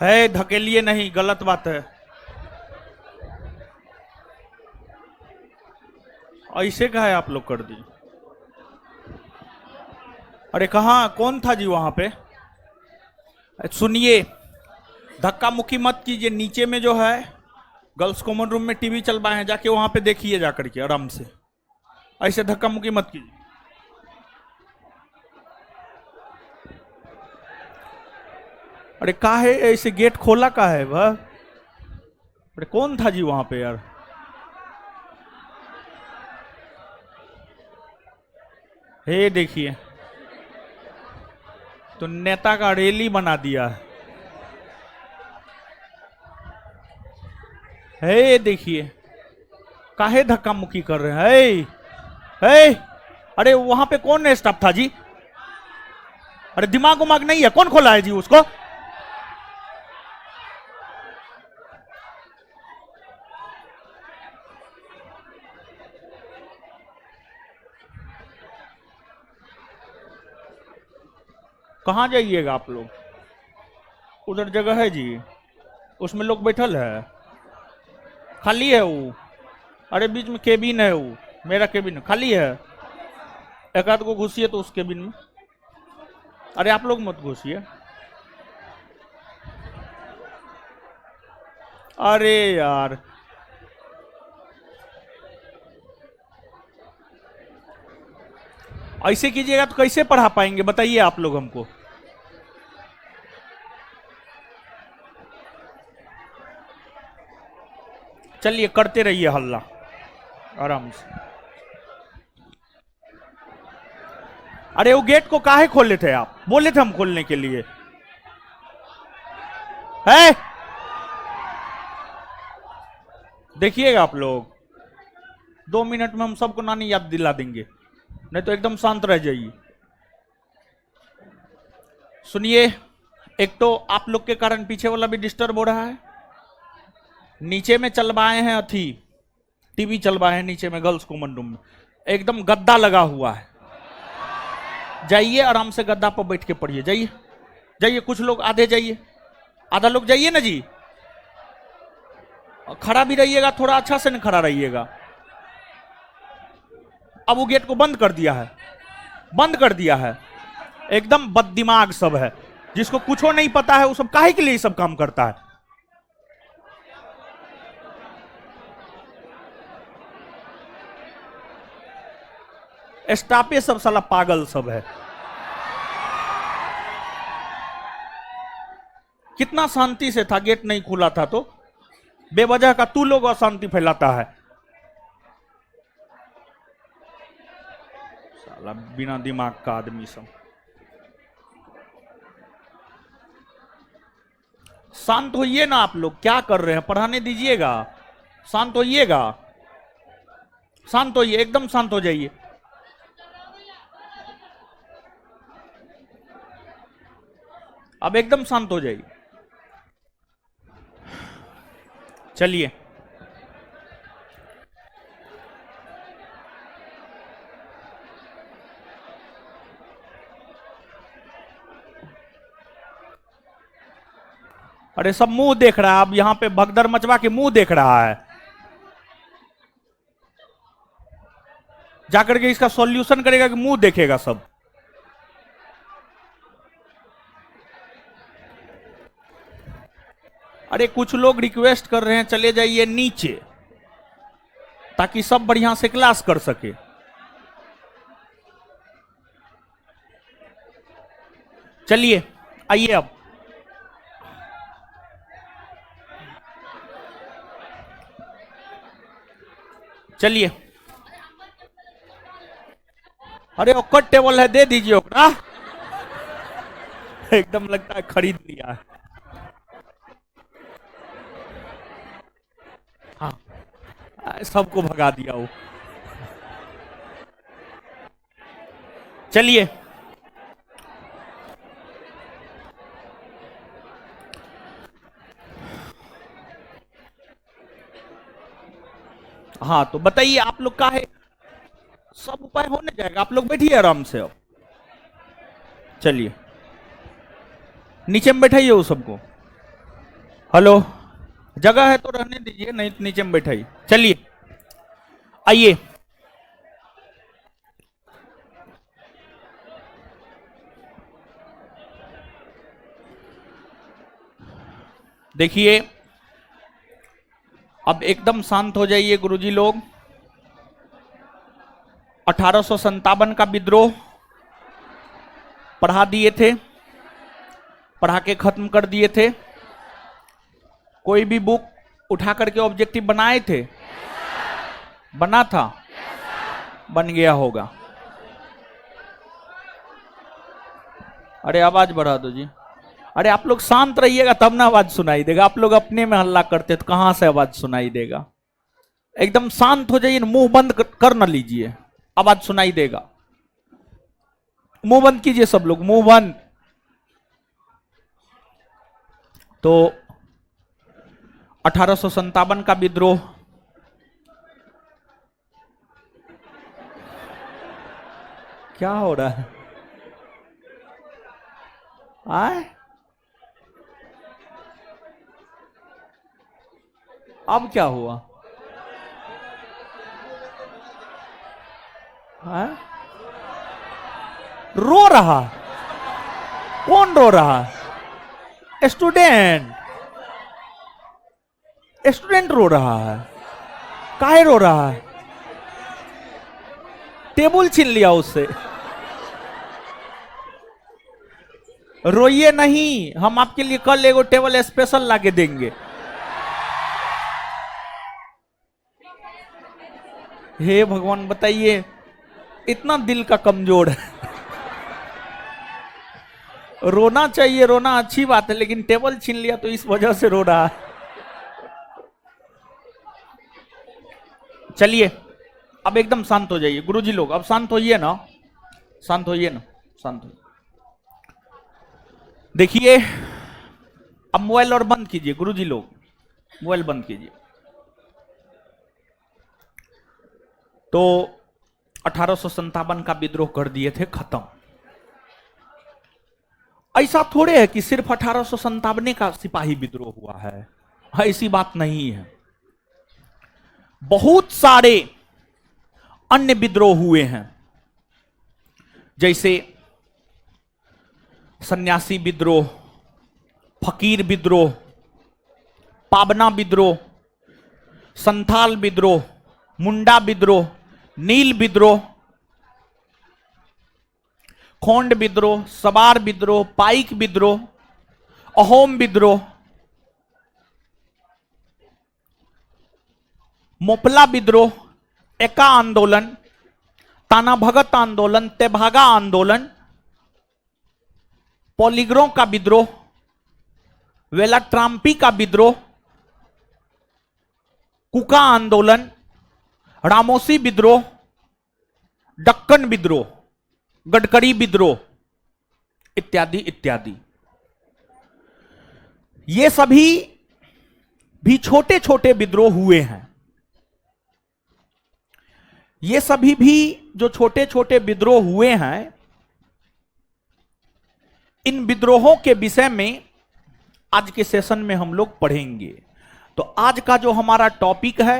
है, धकेलिए नहीं, गलत बात है। ऐसे कहा है आप लोग कर दी। अरे कहाँ, कौन था जी वहां पे? सुनिए, धक्का मुक्की मत कीजिए। नीचे में जो है गर्ल्स कॉमन रूम में टीवी चल रहा है, जाके वहां पे देखिए जाकर के आराम से। ऐसे धक्का मुक्की मत कीजिए। अरे का है ऐसे गेट खोला का है वह? अरे कौन था जी वहां पे यार? हे देखिए, तो नेता का रैली बना दिया है। हे देखिए, काहे धक्का मुक्की कर रहे हैं? हे, अरे वहां पे कौन स्टाफ था जी? अरे दिमाग उमाग नहीं है? कौन खोला है जी उसको? कहाँ जाइएगा आप लोग? उधर जगह है जी, उसमें लोग बैठल है, खाली है वो। अरे बीच में केबिन है वो, मेरा केबिन खाली है। एक आध को घुसिए तो उस केबिन में। अरे आप लोग मत घुसिए। अरे यार, ऐसे कीजिएगा तो कैसे पढ़ा पाएंगे बताइए आप लोग हमको। चलिए करते रहिए हल्ला आराम से। अरे वो गेट को काहे खोले थे आप? बोले थे हम खोलने के लिए है। देखिएगा आप लोग, 2 मिनट में हम सबको नानी याद दिला देंगे, नहीं तो एकदम शांत रह जाइए। सुनिए, एक तो आप लोग के कारण पीछे वाला भी डिस्टर्ब हो रहा है। नीचे में चलवाए हैं अथी, टीवी चलवाए हैं नीचे में गर्ल्स कॉमन रूम में, एकदम गद्दा लगा हुआ है। जाइए आराम से गद्दा पर बैठ के पढ़िए। जाइए जाइए, कुछ लोग आधे जाइए, आधा लोग जाइए ना जी। खड़ा भी रहिएगा, थोड़ा अच्छा से नहीं खड़ा रहिएगा। अब वो गेट को बंद कर दिया है, बंद कर दिया है। एकदम बददिमाग सब है, जिसको कुछ नहीं पता है वो सब काहे के लिए सब काम करता है। स्टाफे सब साला पागल सब है। कितना शांति से था, गेट नहीं खुला था तो बेवजह का तू लोग अशांति फैलाता है। साला बिना दिमाग का आदमी सब। शांत होइए ना आप लोग, क्या कर रहे हैं? पढ़ाने दीजिएगा, शांत होइएगा। शांत होइए, एकदम शांत हो जाइए। अब एकदम शांत हो जाइए। चलिए, अरे सब मुंह देख रहा है। अब यहां पे भगदड़ मचवा के मुंह देख रहा है, जाकर के इसका सॉल्यूशन करेगा कि मुंह देखेगा सब। अरे कुछ लोग रिक्वेस्ट कर रहे हैं चले जाइए नीचे, ताकि सब बढ़िया से क्लास कर सके। चलिए आइए अब। चलिए, अरे ओकर टेबल है, दे दीजिए ओकरा। एकदम लगता है खरीद लिया है। हाँ, सबको भगा दिया वो। चलिए, हाँ तो बताइए आप लोग का है, सब उपाय होने जाएगा। आप लोग बैठिए आराम से अब। चलिए नीचे में बैठाइए वो सबको। हेलो, जगह है तो रहने दीजिए, नहीं तो नीचे में बैठाइए। चलिए आइए, देखिए अब एकदम शांत हो जाइए गुरुजी लोग। 1857 का विद्रोह पढ़ा दिए थे, पढ़ा के खत्म कर दिए थे। कोई भी बुक उठा करके ऑब्जेक्टिव बनाए थे? बना था? बन गया होगा। अरे आवाज बढ़ा दो जी। अरे आप लोग शांत रहिएगा तब ना आवाज सुनाई देगा। आप लोग अपने में हल्ला करते तो कहां से आवाज सुनाई देगा। एकदम शांत हो जाइए, मुंह बंद कर न लीजिए, आवाज सुनाई देगा। मुंह बंद कीजिए सब लोग, मुंह बंद। तो 1857 का विद्रोह क्या हो रहा है? आए अब क्या हुआ? आए? रो रहा? कौन रो रहा? स्टूडेंट? स्टूडेंट रो रहा है? काहे रो रहा है? टेबल छीन लिया उससे? रोइए नहीं, हम आपके लिए कल एगो टेबल स्पेशल लाके देंगे। हे भगवान बताइए, इतना दिल का कमजोर है। रोना चाहिए, रोना अच्छी बात है, लेकिन टेबल छीन लिया तो इस वजह से रो रहा है। चलिए अब एकदम शांत हो जाइए गुरुजी लोग, अब शांत होइए ना, शांत होइए ना, शांत होइए। देखिए अब मोबाइल और बंद कीजिए गुरुजी लोग, मोबाइल बंद कीजिए। तो 1857 का विद्रोह कर दिए थे खत्म। ऐसा थोड़े है कि सिर्फ 1857 का सिपाही विद्रोह हुआ है, ऐसी बात नहीं है। बहुत सारे अन्य विद्रोह हुए हैं, जैसे सन्यासी विद्रोह, फकीर विद्रोह, पाबना विद्रोह, संथाल विद्रोह, मुंडा विद्रोह, नील विद्रोह, खोंड विद्रोह, सवार विद्रोह, पाइक विद्रोह, अहोम विद्रोह, मोपला विद्रोह, एका आंदोलन, ताना भगत आंदोलन, तेभागा आंदोलन, पॉलीग्रो का विद्रोह, वेला ट्राम्पी का विद्रोह, कुका आंदोलन, रामोसी विद्रोह, दक्कन विद्रोह, गडकरी विद्रोह, इत्यादि इत्यादि। ये सभी भी छोटे छोटे विद्रोह हुए हैं। ये सभी भी जो छोटे छोटे विद्रोह हुए हैं, इन विद्रोहों के विषय में आज के सेशन में हम लोग पढ़ेंगे। तो आज का जो हमारा टॉपिक है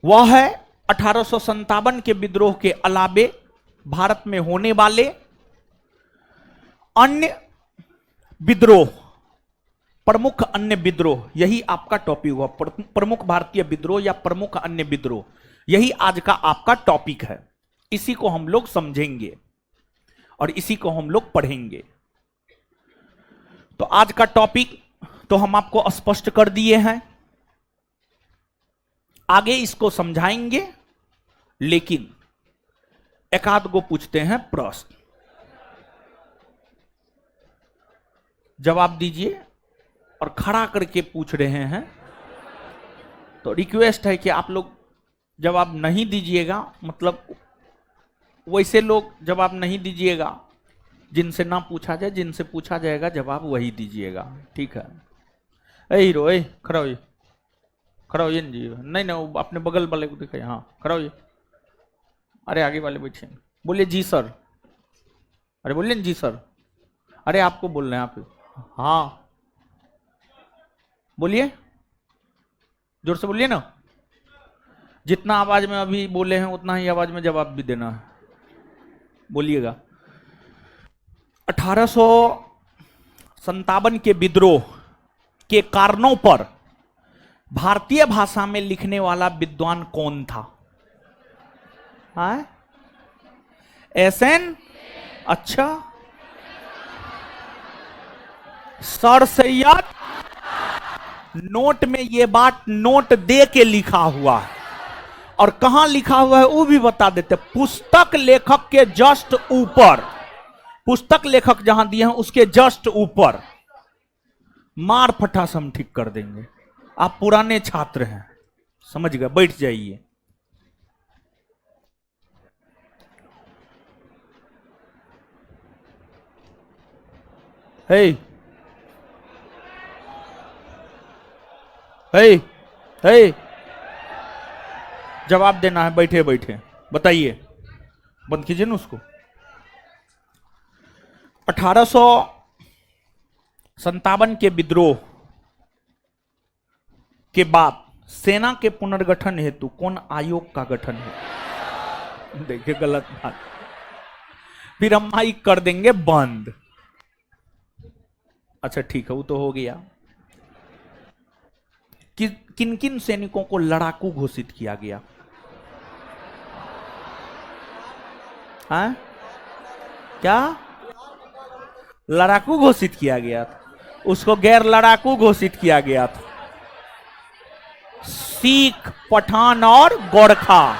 वह है 1857 के विद्रोह के अलावे भारत में होने वाले अन्य विद्रोह, प्रमुख अन्य विद्रोह। यही आपका टॉपिक हुआ, प्रमुख भारतीय विद्रोह या प्रमुख अन्य विद्रोह। यही आज का आपका टॉपिक है। इसी को हम लोग समझेंगे और इसी को हम लोग पढ़ेंगे। तो आज का टॉपिक तो हम आपको स्पष्ट कर दिए हैं, आगे इसको समझाएंगे, लेकिन एक आध को पूछते हैं प्रश्न, जवाब दीजिए। और खड़ा करके पूछ रहे हैं तो रिक्वेस्ट है कि आप लोग जवाब नहीं दीजिएगा, मतलब वैसे लोग जवाब नहीं दीजिएगा जिनसे ना पूछा जाए, जिनसे पूछा जाएगा जवाब वही दीजिएगा, ठीक है? ए हीरो, ए खड़ा होइए, खड़ा होइए जी। नहीं नहीं, अपने बगल वाले को दिखाइए, हाँ खड़ा होइए। अरे आगे वाले बैठे, बोलिए जी सर। अरे बोलिए जी सर। अरे आपको बोल रहे हैं आप। हाँ बोलिए, जोर से बोलिए ना। जितना आवाज में अभी बोले हैं उतना ही आवाज में जवाब भी देना है, बोलिएगा। 1857 के विद्रोह के कारणों पर भारतीय भाषा में लिखने वाला विद्वान कौन था? एसएन? अच्छा, सर सैयद। नोट में ये बात नोट दे के लिखा हुआ है, और कहां लिखा हुआ है वो भी बता देते। पुस्तक लेखक के जस्ट ऊपर, पुस्तक लेखक जहां दिए हैं उसके जस्ट ऊपर। मार फटा से हम ठीक कर देंगे। आप पुराने छात्र हैं, समझ गए, बैठ जाइए। हे हे हे, जवाब देना है, बैठे बैठे बताइए। बंद कीजिए ना उसको। 1857 के विद्रोह के बाद सेना के पुनर्गठन हेतु कौन आयोग का गठन है? देखिए गलत बात, फिर हम माइक कर देंगे बंद। अच्छा ठीक है, वो तो हो गया। किन किन सैनिकों को लड़ाकू घोषित किया गया? हाँ, क्या लड़ाकू घोषित किया गया था? उसको गैर लड़ाकू घोषित किया गया था। सिख, पठान और गोरखा,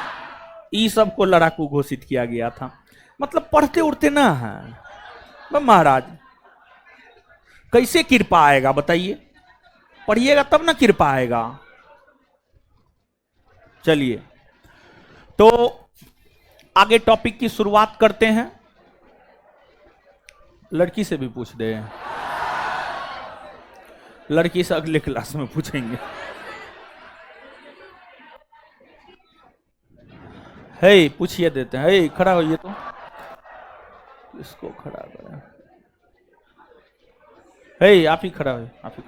ये सबको लड़ाकू घोषित किया गया था। मतलब पढ़ते उड़ते ना है महाराज, कैसे कृपा आएगा बताइए? पढ़िएगा तब ना कृपा आएगा। चलिए, तो आगे टॉपिक की शुरुआत करते हैं। लड़की से भी पूछ दे, लड़की से अगले क्लास में पूछेंगे। हे पूछिए देते हैं। हे खड़ा होइए, तो इसको खड़ा करें। हे आप ही खड़ा होइए, आप ही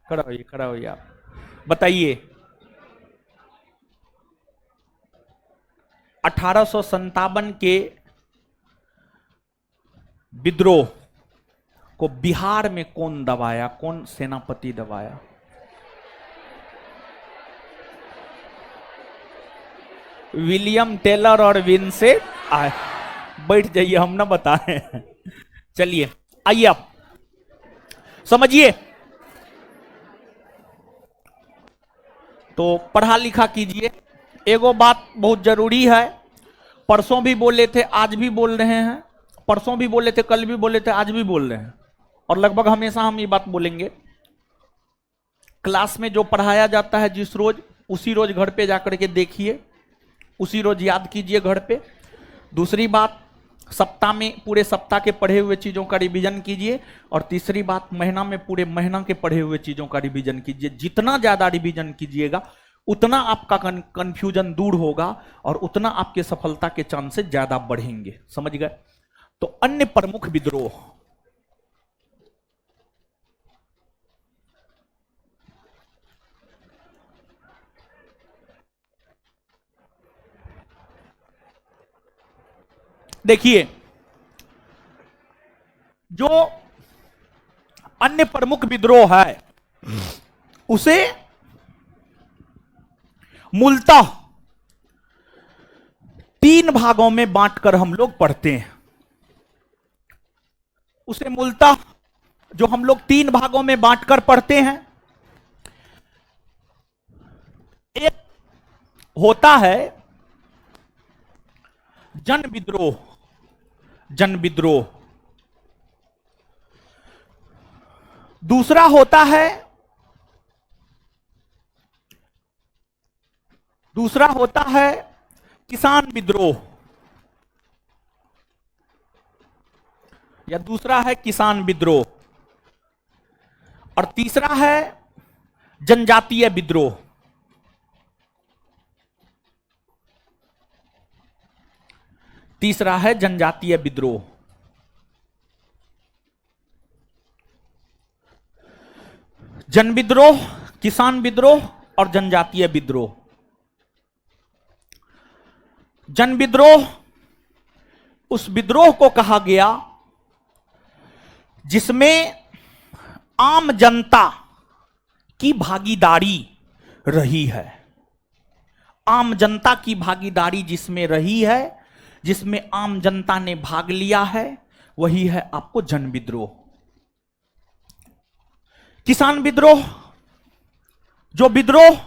खड़ा होइए, खड़ा होइए। आप बताइए, 1857 के विद्रोह को बिहार में कौन दबाया, कौन सेनापति दबाया? विलियम टेलर और विंसेंट। बैठ जाइए, हम ना बताएं। चलिए आइए, आप समझिए। तो पढ़ा लिखा कीजिए। एगो बात बहुत जरूरी है, परसों भी बोले थे, आज भी बोल रहे हैं। परसों भी बोले थे, कल भी बोले थे, आज भी बोल रहे हैं, और लगभग हमेशा हम ये बात बोलेंगे। क्लास में जो पढ़ाया जाता है जिस रोज, उसी रोज घर पे जाकर के देखिए, उसी रोज याद कीजिए घर पे। दूसरी बात, सप्ताह में पूरे सप्ताह के पढ़े हुए चीजों का रिवीजन कीजिए। और तीसरी बात, महीना में पूरे महीना के पढ़े हुए चीजों का रिवीजन कीजिए। जितना ज्यादा रिवीजन कीजिएगा उतना आपका कंफ्यूजन दूर होगा और उतना आपके सफलता के चांसेस ज्यादा बढ़ेंगे। समझ गए? तो अन्य प्रमुख विद्रोह, देखिए, जो अन्य प्रमुख विद्रोह है उसे मूलतः 3 भागों में बांटकर हम लोग पढ़ते हैं। उसे मूलतः जो हम लोग 3 भागों में बांटकर पढ़ते हैं, एक होता है जन विद्रोह, जन विद्रोह। दूसरा होता है किसान विद्रोह, या दूसरा है किसान विद्रोह। और तीसरा है जनजातीय विद्रोह। तीसरा है जनजातीय विद्रोह। जन विद्रोह, किसान विद्रोह और जनजातीय विद्रोह। जन विद्रोह उस विद्रोह को कहा गया जिसमें आम जनता की भागीदारी रही है। आम जनता की भागीदारी जिसमें रही है, जिसमें आम जनता ने भाग लिया है, वही है आपको जन विद्रोह। किसान विद्रोह, जो विद्रोह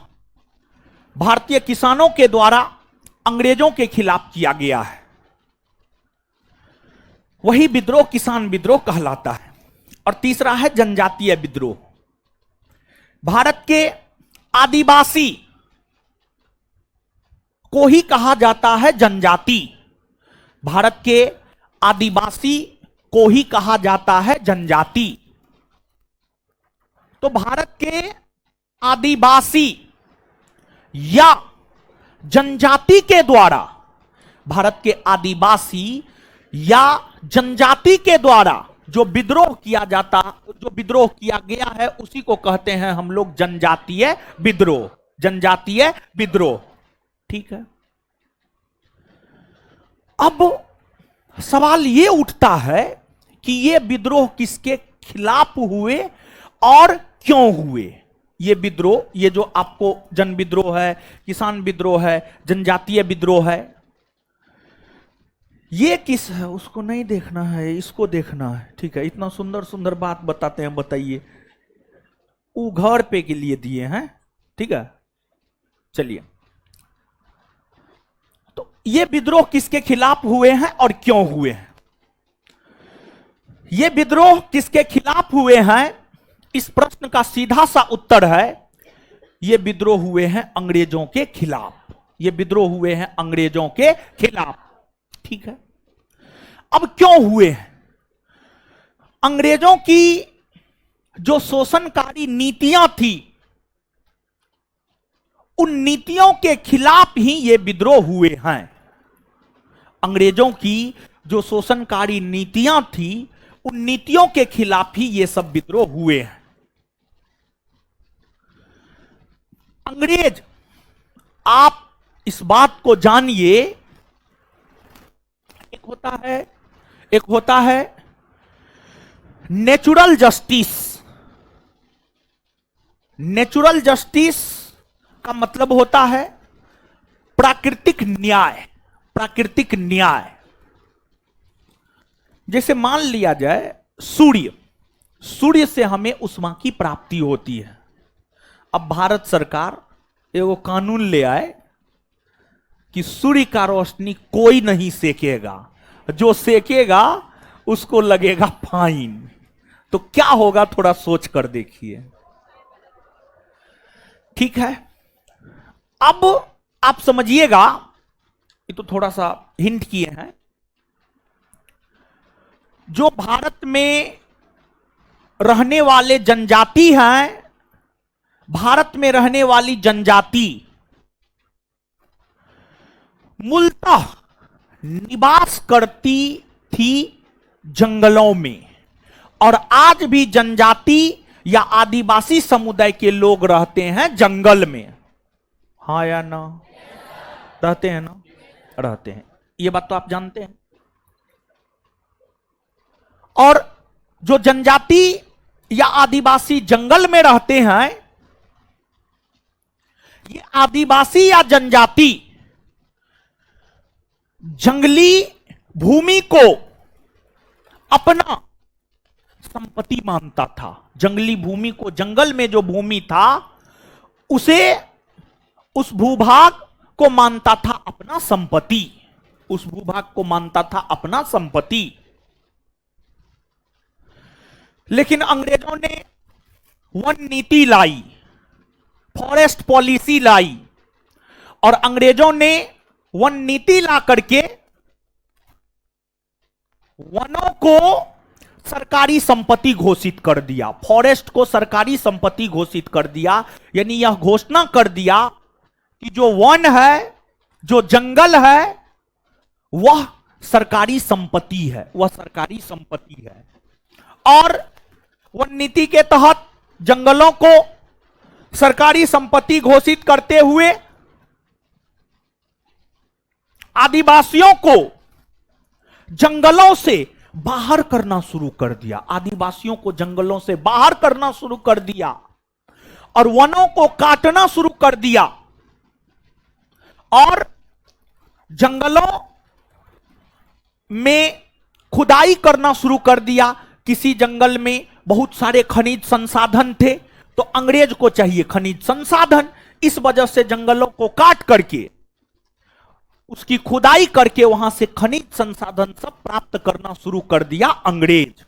भारतीय किसानों के द्वारा अंग्रेजों के खिलाफ किया गया है, वही विद्रोह किसान विद्रोह कहलाता है। और तीसरा है जनजातीय विद्रोह। भारत के आदिवासी को ही कहा जाता है जनजाति। भारत के आदिवासी को ही कहा जाता है जनजाति। तो भारत के आदिवासी या जनजाति के द्वारा, भारत के आदिवासी या जनजाति के द्वारा जो विद्रोह किया जाता, जो विद्रोह किया गया है, उसी को कहते हैं हम लोग जनजातीय विद्रोह। जनजातीय विद्रोह, ठीक है। अब सवाल ये उठता है कि ये विद्रोह किसके खिलाफ हुए और क्यों हुए। ये विद्रोह, ये जो आपको जन विद्रोह है, किसान विद्रोह है, जनजातीय विद्रोह है, ये किस है उसको नहीं देखना है, इसको देखना है, ठीक है। इतना सुंदर सुंदर बात बताते हैं, बताइए। वो घर पे के लिए दिए हैं, ठीक है। चलिए, तो ये विद्रोह किसके खिलाफ हुए हैं और क्यों हुए हैं। ये विद्रोह किसके खिलाफ हुए हैं, इस प्रश्न का सीधा सा उत्तर है, ये विद्रोह हुए हैं अंग्रेजों के खिलाफ। ये विद्रोह हुए हैं अंग्रेजों के खिलाफ, ठीक है। अब क्यों हुए हैं। अंग्रेजों की जो शोषणकारी नीतियां थी, उन नीतियों के खिलाफ ही ये विद्रोह हुए हैं। अंग्रेजों की जो शोषणकारी नीतियां थी, उन नीतियों के खिलाफ ही ये सब विद्रोह हुए हैं। अंग्रेज, आप इस बात को जानिए, एक होता है नेचुरल जस्टिस। नेचुरल जस्टिस का मतलब होता है प्राकृतिक न्याय। प्राकृतिक न्याय, जैसे मान लिया जाए सूर्य से हमें ऊष्मा की प्राप्ति होती है। अब भारत सरकार एगो कानून ले आए कि सूर्य का रोशनी कोई नहीं सेकेगा, जो सेकेगा उसको लगेगा फाइन। तो क्या होगा, थोड़ा सोच कर देखिए, ठीक है। अब आप समझिएगा, ये तो थोड़ा सा हिंट किए हैं। जो भारत में रहने वाले जनजाति हैं, भारत में रहने वाली जनजाति मूलतः निवास करती थी जंगलों में, और आज भी जनजाति या आदिवासी समुदाय के लोग रहते हैं जंगल में। हाँ या ना, रहते हैं ना, रहते हैं, ये बात तो आप जानते हैं। और जो जनजाति या आदिवासी जंगल में रहते हैं, ये आदिवासी या जनजाति जंगली भूमि को अपना संपत्ति मानता था। जंगली भूमि को, जंगल में जो भूमि था, उसे, उस भूभाग को मानता था अपना संपत्ति। उस भूभाग को मानता था अपना संपत्ति। लेकिन अंग्रेजों ने वन नीति लाई, फॉरेस्ट पॉलिसी लाई, और अंग्रेजों ने वन नीति ला करके वनों को सरकारी संपत्ति घोषित कर दिया। फॉरेस्ट को सरकारी संपत्ति घोषित कर दिया, यानी यह घोषणा कर दिया कि जो वन है, जो जंगल है, वह सरकारी संपत्ति है, वह सरकारी संपत्ति है। और वन नीति के तहत जंगलों को सरकारी संपत्ति घोषित करते हुए आदिवासियों को जंगलों से बाहर करना शुरू कर दिया। आदिवासियों को जंगलों से बाहर करना शुरू कर दिया और वनों को काटना शुरू कर दिया और जंगलों में खुदाई करना शुरू कर दिया। किसी जंगल में बहुत सारे खनिज संसाधन थे तो अंग्रेज को चाहिए खनिज संसाधन, इस वजह से जंगलों को काट करके उसकी खुदाई करके वहां से खनिज संसाधन सब प्राप्त करना शुरू कर दिया अंग्रेज।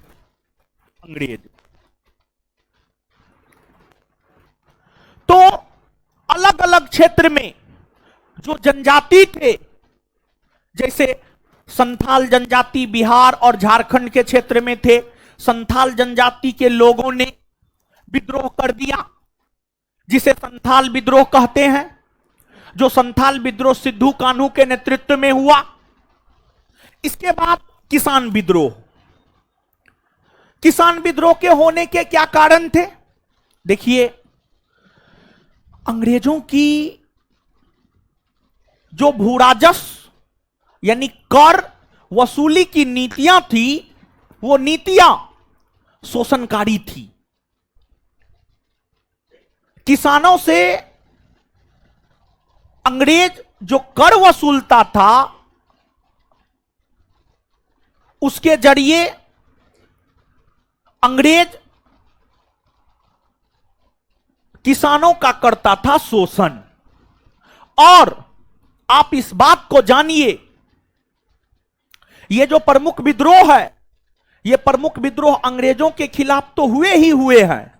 तो अलग अलग क्षेत्र में जो जनजाति थे, जैसे संथाल जनजाति बिहार और झारखंड के क्षेत्र में थे, संथाल जनजाति के लोगों ने विद्रोह कर दिया जिसे संथाल विद्रोह कहते हैं। जो संथाल विद्रोह सिद्धू कान्हू के नेतृत्व में हुआ। इसके बाद किसान विद्रोह। किसान विद्रोह के होने के क्या कारण थे? देखिए, अंग्रेजों की जो भूराजस्व यानी कर वसूली की नीतियां थी, वो नीतियां शोषणकारी थी। किसानों से अंग्रेज जो कर वसूलता था उसके जरिए अंग्रेज किसानों का करता था शोषण। और आप इस बात को जानिए, ये जो प्रमुख विद्रोह है, ये प्रमुख विद्रोह अंग्रेजों के खिलाफ तो हुए ही हुए हैं।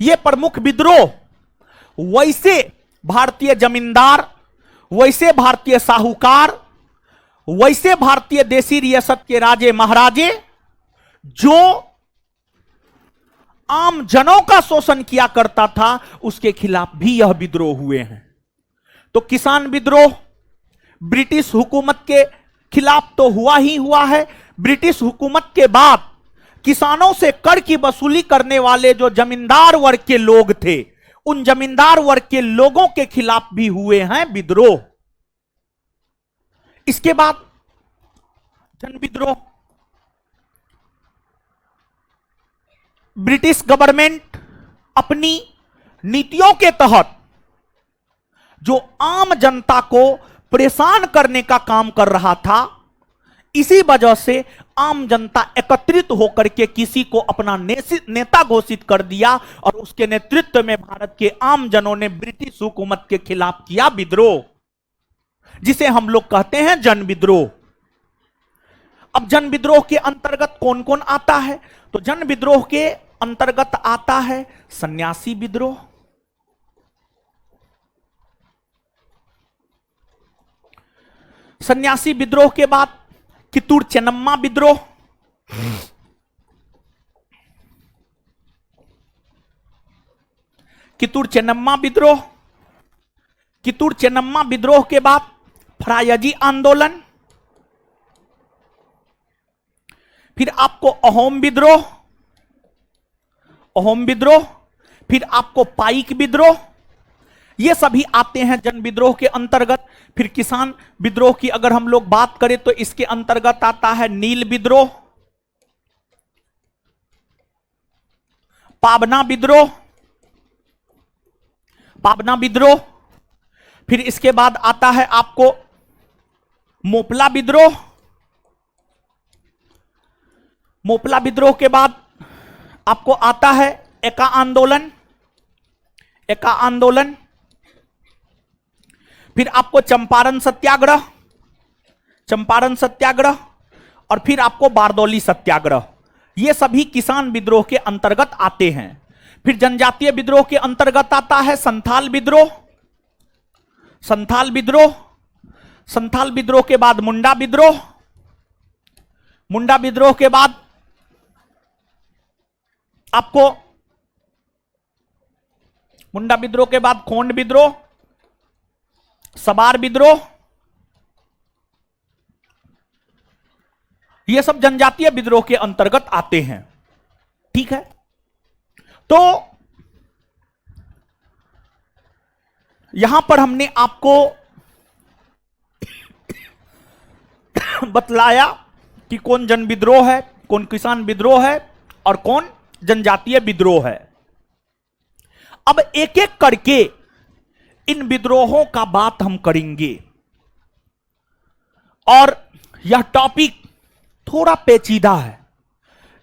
ये प्रमुख विद्रोह वैसे भारतीय जमींदार, वैसे भारतीय साहूकार, वैसे भारतीय देशी रियासत के राजे महाराजे जो आम जनों का शोषण किया करता था, उसके खिलाफ भी यह विद्रोह हुए हैं। तो किसान विद्रोह ब्रिटिश हुकूमत के खिलाफ तो हुआ ही हुआ है। ब्रिटिश हुकूमत के बाद किसानों से कर की वसूली करने वाले जो जमींदार वर्ग के लोग थे, उन जमींदार वर्ग के लोगों के खिलाफ भी हुए हैं विद्रोह। इसके बाद जन विद्रोह। ब्रिटिश गवर्नमेंट अपनी नीतियों के तहत जो आम जनता को परेशान करने का काम कर रहा था, इसी वजह से आम जनता एकत्रित होकर के किसी को अपना नेता घोषित कर दिया और उसके नेतृत्व में भारत के आम जनों ने ब्रिटिश हुकूमत के खिलाफ किया विद्रोह, जिसे हम लोग कहते हैं जन विद्रोह। अब जन विद्रोह के अंतर्गत कौन कौन आता है? तो जन विद्रोह के अंतर्गत आता है सन्यासी विद्रोह, सन्यासी विद्रोह के बाद कित्तूर चेन्नम्मा विद्रोह, कित्तूर चेन्नम्मा विद्रोह, कित्तूर चेन्नम्मा विद्रोह के बाद फरायजी आंदोलन, फिर आपको अहोम विद्रोह, अहोम विद्रोह, फिर आपको पाइक विद्रोह, ये सभी आते हैं जन विद्रोह के अंतर्गत। फिर किसान विद्रोह की अगर हम लोग बात करें तो इसके अंतर्गत आता है नील विद्रोह, पाबना विद्रोह, पाबना विद्रोह, फिर इसके बाद आता है आपको मोपला विद्रोह, मोपला विद्रोह के बाद आपको आता है एका आंदोलन, एका आंदोलन, फिर आपको चंपारण सत्याग्रह, चंपारण सत्याग्रह, और फिर आपको बारदौली सत्याग्रह। ये सभी किसान विद्रोह के अंतर्गत आते हैं। फिर जनजातीय विद्रोह के अंतर्गत आता है संथाल विद्रोह, संथाल विद्रोह, संथाल विद्रोह के बाद मुंडा विद्रोह, मुंडा विद्रोह के बाद आपको मुंडा विद्रोह के बाद खोंड विद्रोह, सबार विद्रोह, ये सब जनजातीय विद्रोह के अंतर्गत आते हैं। ठीक है, तो यहां पर हमने आपको बतलाया कि कौन जन विद्रोह है, कौन किसान विद्रोह है और कौन जनजातीय विद्रोह है। अब एक एक करके इन विद्रोहों का बात हम करेंगे और यह टॉपिक थोड़ा पेचीदा है,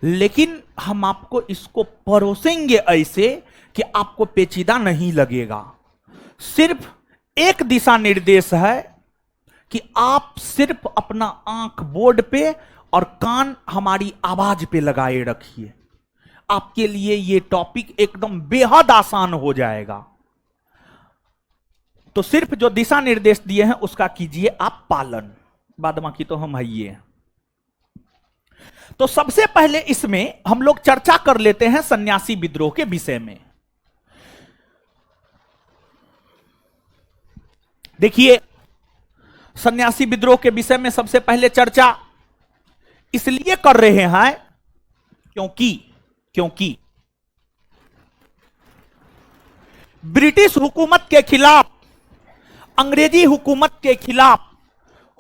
लेकिन हम आपको इसको परोसेंगे ऐसे कि आपको पेचीदा नहीं लगेगा। सिर्फ एक दिशा निर्देश है कि आप सिर्फ अपना आंख बोर्ड पे और कान हमारी आवाज पे लगाए रखिए। आपके लिए यह टॉपिक एकदम बेहद आसान हो जाएगा। तो सिर्फ जो दिशा निर्देश दिए हैं उसका कीजिए आप पालन, बाद बाकी तो हम ही हैं। तो सबसे पहले इसमें हम लोग चर्चा कर लेते हैं सन्यासी विद्रोह के विषय में। देखिए, सन्यासी विद्रोह के विषय में सबसे पहले चर्चा इसलिए कर रहे हैं क्योंकि ब्रिटिश हुकूमत के खिलाफ, अंग्रेजी हुकूमत के खिलाफ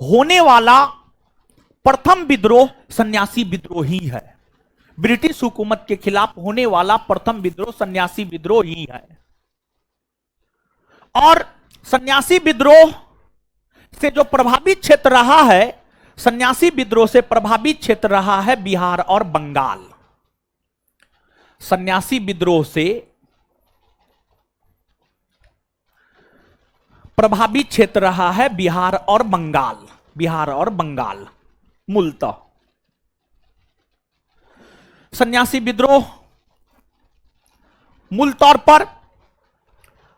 होने वाला प्रथम विद्रोह सन्यासी विद्रोह ही है। ब्रिटिश हुकूमत के खिलाफ होने वाला प्रथम विद्रोह सन्यासी विद्रोह ही है। और सन्यासी विद्रोह से जो प्रभावित क्षेत्र रहा है, सन्यासी विद्रोह से प्रभावित क्षेत्र रहा है बिहार और बंगाल। सन्यासी विद्रोह से प्रभावित क्षेत्र रहा है बिहार और बंगाल। बिहार और बंगाल मूलतः सन्यासी विद्रोह मूल तौर पर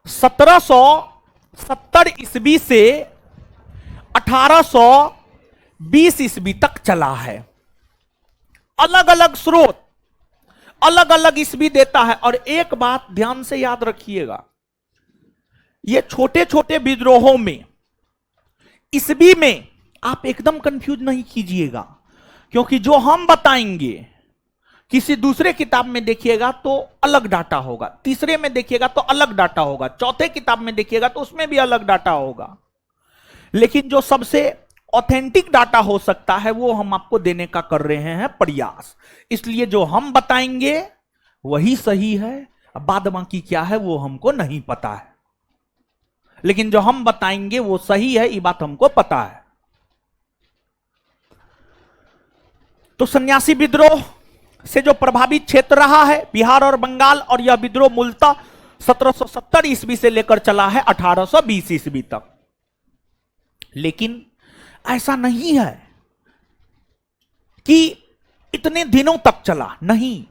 1770 ईस्वी से 1820 ईस्वी तक चला है। अलग अलग स्रोत अलग अलग ईस्वी देता है। और एक बात ध्यान से याद रखिएगा, ये छोटे छोटे विद्रोहों में ईस्वी में आप एकदम कंफ्यूज नहीं कीजिएगा, क्योंकि जो हम बताएंगे किसी दूसरे किताब में देखिएगा तो अलग डाटा होगा, तीसरे में देखिएगा तो अलग डाटा होगा, चौथे किताब में देखिएगा तो उसमें भी अलग डाटा होगा। लेकिन जो सबसे ऑथेंटिक डाटा हो सकता है वो हम आपको देने का कर रहे हैं प्रयास। इसलिए जो हम बताएंगे वही सही है, बाद बाकी क्या है वो हमको नहीं पता है, लेकिन जो हम बताएंगे वो सही है, ये बात हमको पता है। तो सन्यासी विद्रोह से जो प्रभावित क्षेत्र रहा है बिहार और बंगाल, और यह विद्रोह मूलतः 1770 ईस्वी से लेकर चला है 1820 ईस्वी तक। लेकिन ऐसा नहीं है कि इतने दिनों तक चला, नहीं।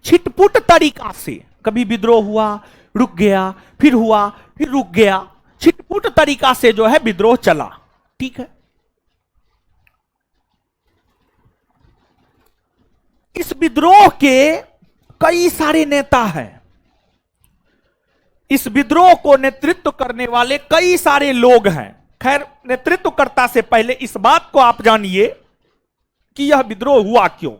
छिटपुट तरीका से कभी विद्रोह हुआ, रुक गया, फिर हुआ, फिर रुक गया, छिटपुट तरीका से जो है विद्रोह चला। ठीक है, इस विद्रोह के कई सारे नेता हैं। इस विद्रोह को नेतृत्व करने वाले कई सारे लोग हैं। खैर, नेतृत्वकर्ता से पहले इस बात को आप जानिए कि यह विद्रोह हुआ क्यों,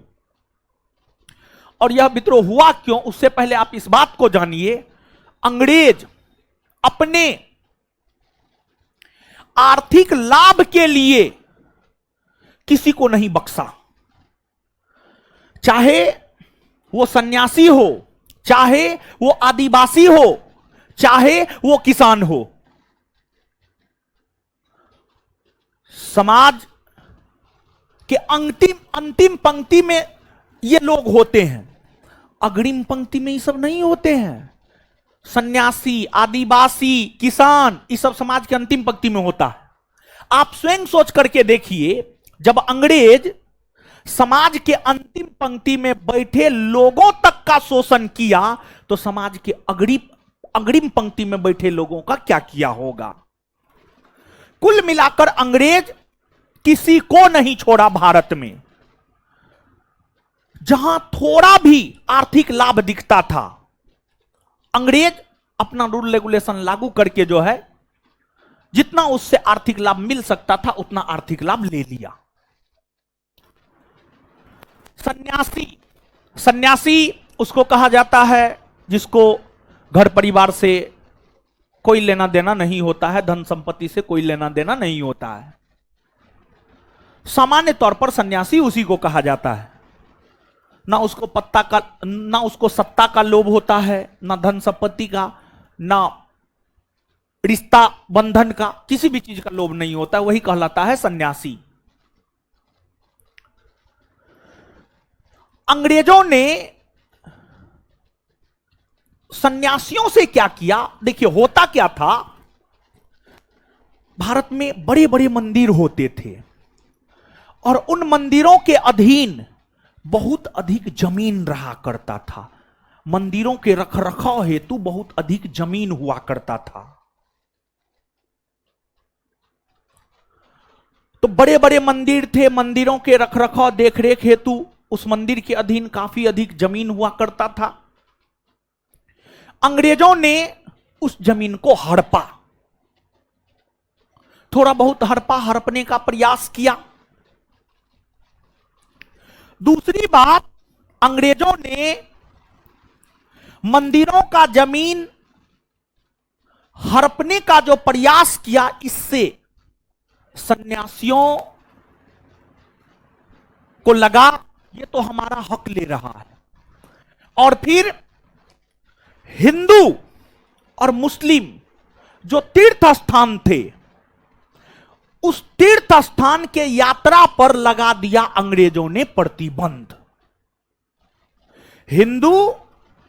और यह विद्रोह हुआ क्यों उससे पहले आप इस बात को जानिए, अंग्रेज अपने आर्थिक लाभ के लिए किसी को नहीं बख्शा। चाहे वो सन्यासी हो, चाहे वो आदिवासी हो, चाहे वो किसान हो। समाज के अंतिम पंक्ति में ये लोग होते हैं, अग्रिम पंक्ति में ये सब नहीं होते हैं। सन्यासी, आदिवासी, किसान, ये सब समाज के अंतिम पंक्ति में होता है। आप स्वयं सोच करके देखिए, जब अंग्रेज समाज के अंतिम पंक्ति में बैठे लोगों तक का शोषण किया तो समाज के अग्रिम पंक्ति में बैठे लोगों का क्या किया होगा। कुल मिलाकर अंग्रेज किसी को नहीं छोड़ा भारत में। जहां थोड़ा भी आर्थिक लाभ दिखता था, अंग्रेज अपना रूल रेगुलेशन लागू करके जो है जितना उससे आर्थिक लाभ मिल सकता था उतना आर्थिक लाभ ले लिया। सन्यासी उसको कहा जाता है जिसको घर परिवार से कोई लेना देना नहीं होता है, धन संपत्ति से कोई लेना देना नहीं होता है। सामान्य तौर पर सन्यासी उसी को कहा जाता है। ना उसको सत्ता का लोभ होता है, ना धन संपत्ति का, ना रिश्ता बंधन का, किसी भी चीज का लोभ नहीं होता, वही कहलाता है सन्यासी। अंग्रेजों ने सन्यासियों से क्या किया, देखिए होता क्या था, भारत में बड़े बड़े मंदिर होते थे और उन मंदिरों के अधीन बहुत अधिक जमीन रहा करता था। मंदिरों के रखरखाव हेतु बहुत अधिक जमीन हुआ करता था। तो बड़े बड़े मंदिर थे, मंदिरों के रखरखाव देखरेख हेतु उस मंदिर के अधीन काफी अधिक जमीन हुआ करता था। अंग्रेजों ने उस जमीन को हड़पा, थोड़ा बहुत हड़पने का प्रयास किया। दूसरी बात, अंग्रेजों ने मंदिरों का जमीन हड़पने का जो प्रयास किया, इससे सन्यासियों को लगा ये तो हमारा हक ले रहा है। और फिर हिंदू और मुस्लिम जो तीर्थ स्थान थे, उस तीर्थ स्थान के यात्रा पर लगा दिया अंग्रेजों ने प्रतिबंध। हिंदू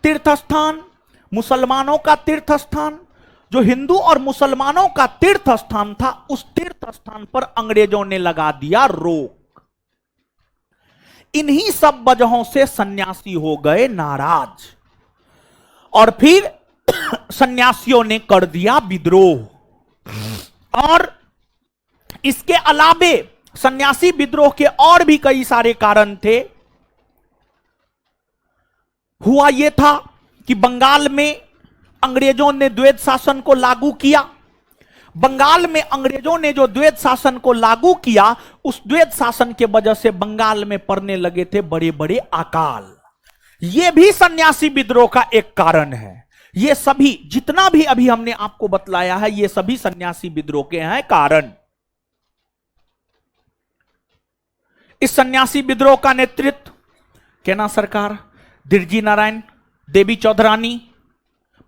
तीर्थ स्थान, मुसलमानों का तीर्थ स्थान, जो हिंदू और मुसलमानों का तीर्थ स्थान था, उस तीर्थ स्थान पर अंग्रेजों ने लगा दिया रोक। इन्हीं सब वजहों से सन्यासी हो गए नाराज और फिर सन्यासियों ने कर दिया विद्रोह। और इसके अलावे सन्यासी विद्रोह के और भी कई सारे कारण थे। हुआ यह था कि बंगाल में अंग्रेजों ने द्वैध शासन को लागू किया। बंगाल में अंग्रेजों ने जो द्वैध शासन को लागू किया, उस द्वैध शासन के वजह से बंगाल में पड़ने लगे थे बड़े बड़े अकाल। यह भी सन्यासी विद्रोह का एक कारण है। ये सभी जितना भी अभी हमने आपको बतलाया है, ये सभी सन्यासी विद्रोह के हैं कारण। इस सन्यासी विद्रोह का नेतृत्व केना सरकार, दिरजी नारायण, देवी चौधरानी,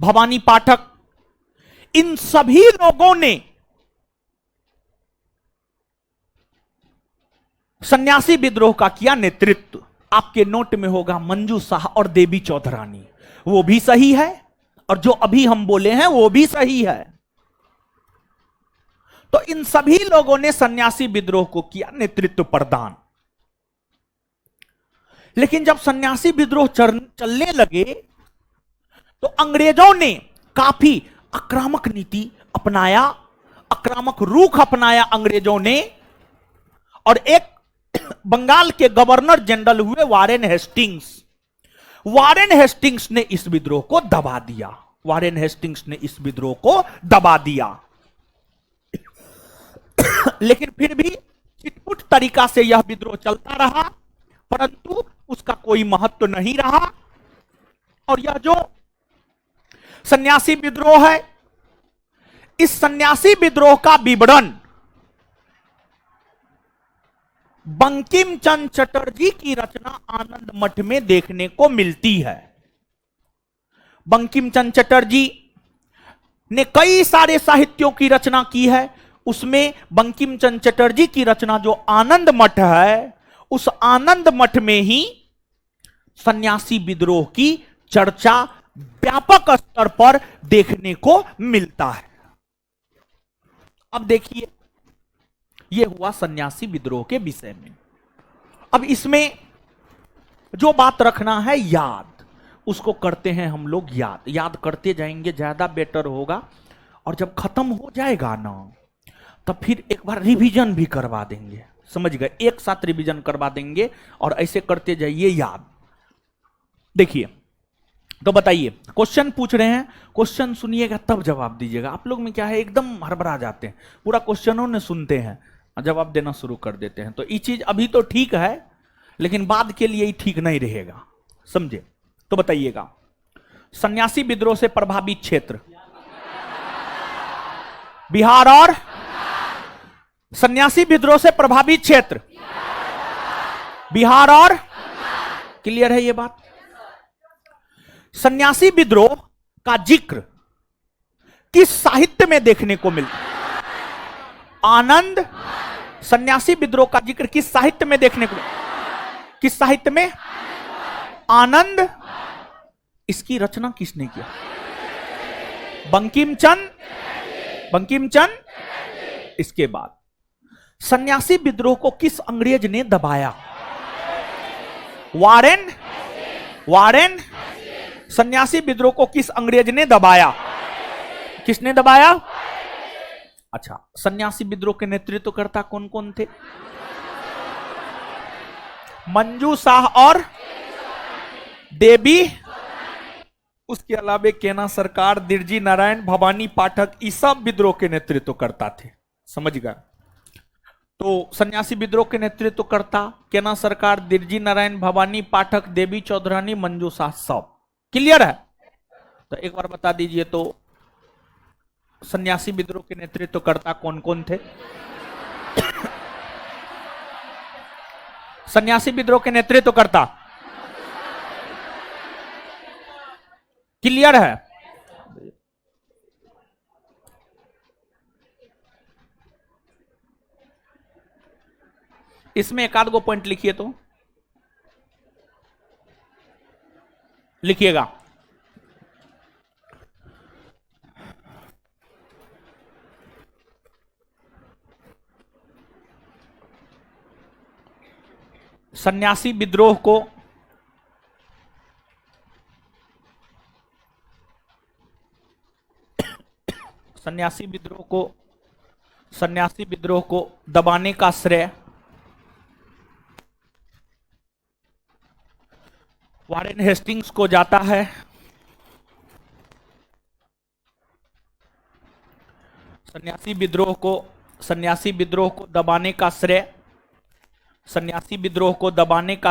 भवानी पाठक, इन सभी लोगों ने सन्यासी विद्रोह का किया नेतृत्व। आपके नोट में होगा मंजू शाह और देवी चौधरानी, वो भी सही है और जो अभी हम बोले हैं वो भी सही है। तो इन सभी लोगों ने सन्यासी विद्रोह को किया नेतृत्व प्रदान। लेकिन जब सन्यासी विद्रोह चलने लगे तो अंग्रेजों ने काफी आक्रामक नीति अपनाया, आक्रामक रुख अपनाया अंग्रेजों ने। और एक बंगाल के गवर्नर जनरल हुए वारेन हेस्टिंग्स। वारेन हेस्टिंग्स ने इस विद्रोह को दबा दिया। वारेन हेस्टिंग्स ने इस विद्रोह को दबा दिया। लेकिन फिर भी चिटपुट तरीका से यह विद्रोह चलता रहा, परंतु उसका कोई महत्व नहीं रहा। और यह जो सन्यासी विद्रोह है, इस सन्यासी विद्रोह का विवरण बंकिम चंद्र चटर्जी की रचना आनंद मठ में देखने को मिलती है। बंकिम चंद्र चटर्जी ने कई सारे साहित्यों की रचना की है। उसमें बंकिम चंद्र चटर्जी की रचना जो आनंद मठ है, उस आनंद मठ में ही सन्यासी विद्रोह की चर्चा व्यापक स्तर पर देखने को मिलता है। अब देखिए, यह हुआ सन्यासी विद्रोह के विषय में। अब इसमें जो बात रखना है याद, उसको करते हैं हम लोग याद करते जाएंगे, ज्यादा बेटर होगा। और जब खत्म हो जाएगा ना, तब फिर एक बार रिवीजन भी करवा देंगे, समझ गए, एक साथ रिवीजन करवा देंगे और ऐसे करते जाइए याद। देखिए, तो बताइए, क्वेश्चन पूछ रहे हैं, क्वेश्चन सुनिएगा तब जवाब दीजिएगा। आप लोग में क्या है, एकदम हड़बड़ा जाते हैं, पूरा क्वेश्चनों ने सुनते हैं, जवाब देना शुरू कर देते हैं। तो ये चीज अभी तो ठीक है, लेकिन बाद के लिए ही ठीक नहीं रहेगा, समझे। तो बताइएगा, सन्यासी विद्रोह से प्रभावित क्षेत्र बिहार और सन्यासी विद्रोह से प्रभावित क्षेत्र बिहार और क्लियर है ये बात। सन्यासी विद्रोह का जिक्र किस साहित्य में देखने को मिलता? आनंद। सन्यासी विद्रोह का जिक्र किस साहित्य में देखने को मिलता? किस साहित्य में? आनंद। इसकी रचना किसने किया? बंकिम चंद्र। इसके बाद सन्यासी विद्रोह को किस अंग्रेज ने दबाया? वारेन। सन्यासी विद्रोह को किस अंग्रेज ने दबाया? किसने दबाया? अच्छा, सन्यासी विद्रोह के नेतृत्वकर्ता कौन कौन थे? मंजू शाह और देवी। उसके अलावा केना सरकार, दिरजी नारायण, भवानी पाठक, ये सब विद्रोह के नेतृत्वकर्ता थे। समझ गए? तो सन्यासी विद्रोह के नेतृत्वकर्ता केना सरकार, दिरजी नारायण, भवानी पाठक, देवी चौधरानी, मंजू शाह, सब क्लियर है। तो एक बार बता दीजिए तो सन्यासी विद्रोह के नेतृत्वकर्ता कौन कौन थे? सन्यासी विद्रोह के नेतृत्वकर्ता क्लियर है? इसमें एक आध गो पॉइंट लिखिए तो लिखिएगा। सन्यासी विद्रोह को सन्यासी विद्रोह को दबाने का श्रेय वारेन हेस्टिंग्स को जाता है। सन्यासी विद्रोह को दबाने का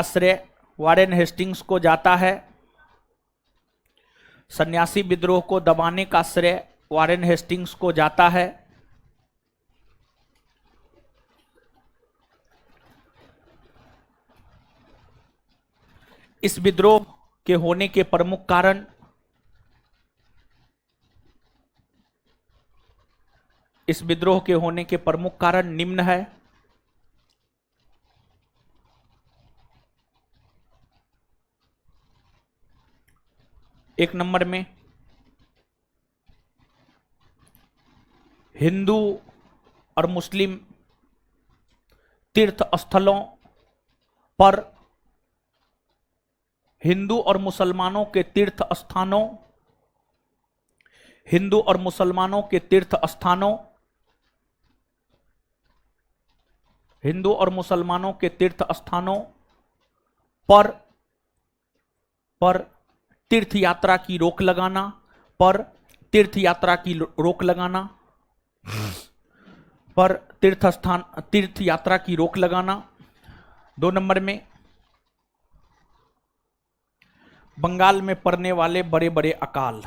श्रेय वारेन हेस्टिंग्स को जाता है। सन्यासी विद्रोह को दबाने का श्रेय वारेन हेस्टिंग्स को जाता है। इस विद्रोह के होने के प्रमुख कारण निम्न है। एक नंबर में हिंदू और मुस्लिम तीर्थ स्थलों पर हिंदू और मुसलमानों के तीर्थ स्थानों पर तीर्थ यात्रा की रोक लगाना। 2 नंबर में बंगाल में पड़ने वाले बड़े बड़े अकाल।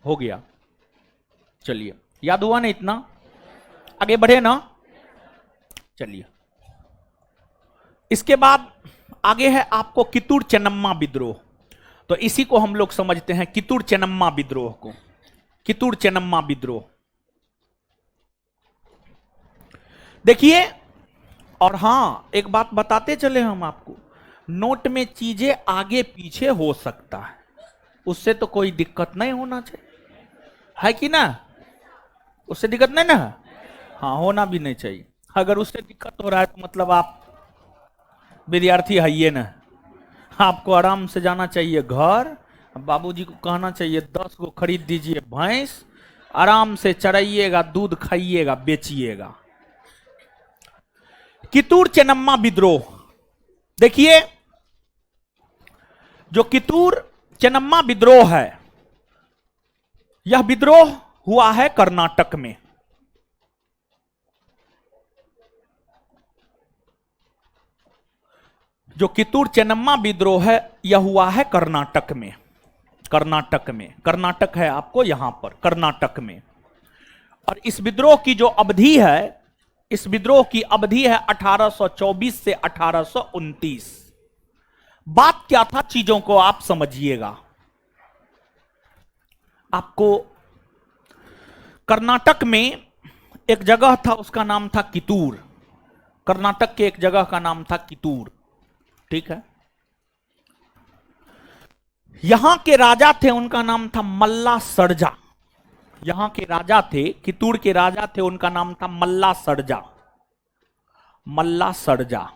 हो गया। चलिए, याद हुआ ना? इतना आगे बढ़े ना? चलिए, इसके बाद आगे है आपको कित्तूर चेन्नम्मा विद्रोह। तो इसी को हम लोग समझते हैं कित्तूर चेन्नम्मा विद्रोह। देखिए, और हां, एक बात बताते चले हम आपको, नोट में चीजें आगे पीछे हो सकता है, उससे तो कोई दिक्कत नहीं होना चाहिए, है कि ना? उससे दिक्कत नहीं ना? हाँ, होना भी नहीं चाहिए। अगर उससे दिक्कत हो रहा है तो मतलब आप विद्यार्थी है ये ना। आपको आराम से जाना चाहिए घर, बाबूजी को कहना चाहिए 10 को खरीद दीजिए भैंस, आराम से चराइएगा, दूध खाइएगा, बेचिएगा। कित्तूर चेन्नम्मा विद्रोह, देखिए, जो कितूर चेन्नम्मा विद्रोह है, यह विद्रोह हुआ है कर्नाटक में। जो कितूर चेन्नम्मा विद्रोह है यह हुआ है कर्नाटक में। कर्नाटक में, कर्नाटक है आपको यहां पर कर्नाटक में। और इस विद्रोह की जो अवधि है, इस विद्रोह की अवधि है 1824 से 1829। बात क्या था, चीजों को आप समझिएगा। आपको कर्नाटक में एक जगह था, उसका नाम था कितूर। कर्नाटक के एक जगह का नाम था कितूर, ठीक है। यहां के राजा थे, उनका नाम था मल्ला सर्जा। यहां के राजा थे, कितूर के राजा थे, उनका नाम था मल्ला सर्जा। मल्ला सर्जा।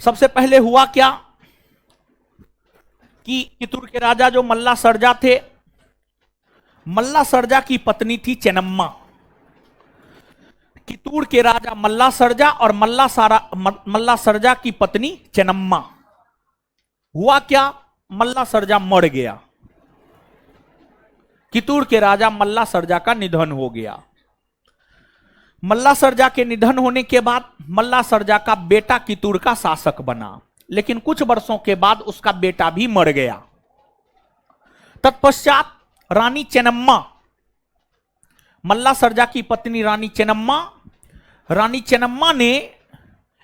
सबसे पहले हुआ क्या कि कितूर के राजा जो मल्ला सर्जा थे, मल्ला सर्जा की पत्नी थी चेन्नम्मा। कितूर के राजा मल्ला सर्जा और मल्ला सर्जा की पत्नी चेन्नम्मा। हुआ क्या, मल्ला सर्जा मर गया। कितूर के राजा मल्ला सर्जा का निधन हो गया। मल्ला सर्जा के निधन होने के बाद मल्ला सर्जा का बेटा कितूर का शासक बना, लेकिन कुछ वर्षों के बाद उसका बेटा भी मर गया। तत्पश्चात रानी चेन्नम्मा, मल्ला सर्जा की पत्नी रानी चेन्नम्मा ने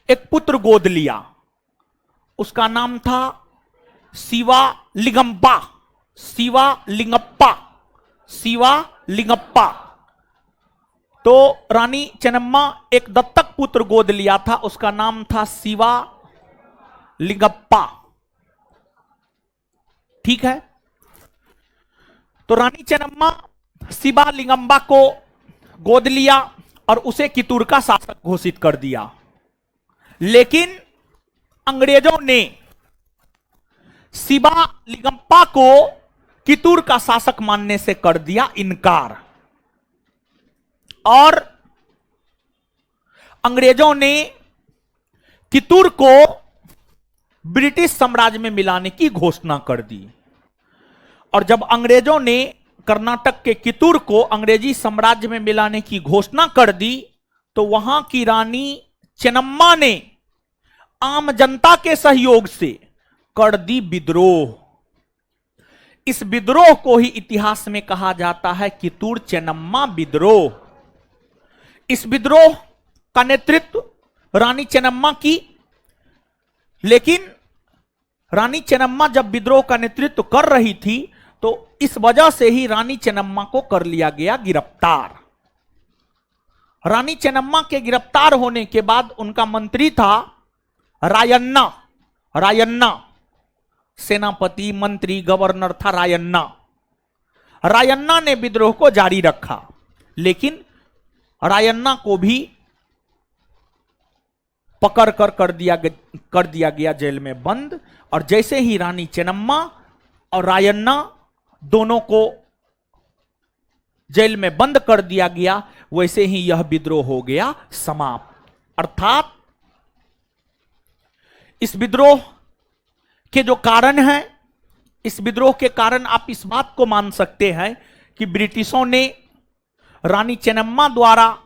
एक पुत्र गोद लिया। उसका नाम था शिवालिंगप्पा। तो रानी चेन्नम्मा एक दत्तक पुत्र गोद लिया था, उसका नाम था शिवालिंगप्पा, ठीक है। तो रानी चेन्नम्मा शिवालिंगप्पा को गोद लिया और उसे कितूर का शासक घोषित कर दिया। लेकिन अंग्रेजों ने शिवालिंगप्पा को कितूर का शासक मानने से कर दिया इनकार, और अंग्रेजों ने कितूर को ब्रिटिश साम्राज्य में मिलाने की घोषणा कर दी। और जब अंग्रेजों ने कर्नाटक के कितूर को अंग्रेजी साम्राज्य में मिलाने की घोषणा कर दी, तो वहां की रानी चेन्नम्मा ने आम जनता के सहयोग से कर दी विद्रोह। इस विद्रोह को ही इतिहास में कहा जाता है कितूर चेन्नम्मा विद्रोह। इस विद्रोह का नेतृत्व रानी चेन्नम्मा की, लेकिन रानी चेन्नम्मा जब विद्रोह का नेतृत्व कर रही थी तो इस वजह से ही रानी चेन्नम्मा को कर लिया गया गिरफ्तार। रानी चेन्नम्मा के गिरफ्तार होने के बाद उनका मंत्री था रायन्ना, सेनापति, मंत्री, गवर्नर था रायन्ना। रायन्ना ने विद्रोह को जारी रखा, लेकिन रायन्ना को भी पकड़ कर दिया गया जेल में बंद। और जैसे ही रानी चेन्नम्मा और रायन्ना दोनों को जेल में बंद कर दिया गया, वैसे ही यह विद्रोह हो गया समाप्त। अर्थात इस विद्रोह के जो कारण हैं, इस विद्रोह के कारण आप इस बात को मान सकते हैं कि ब्रिटिशों ने रानी चेन्नम्मा द्वारा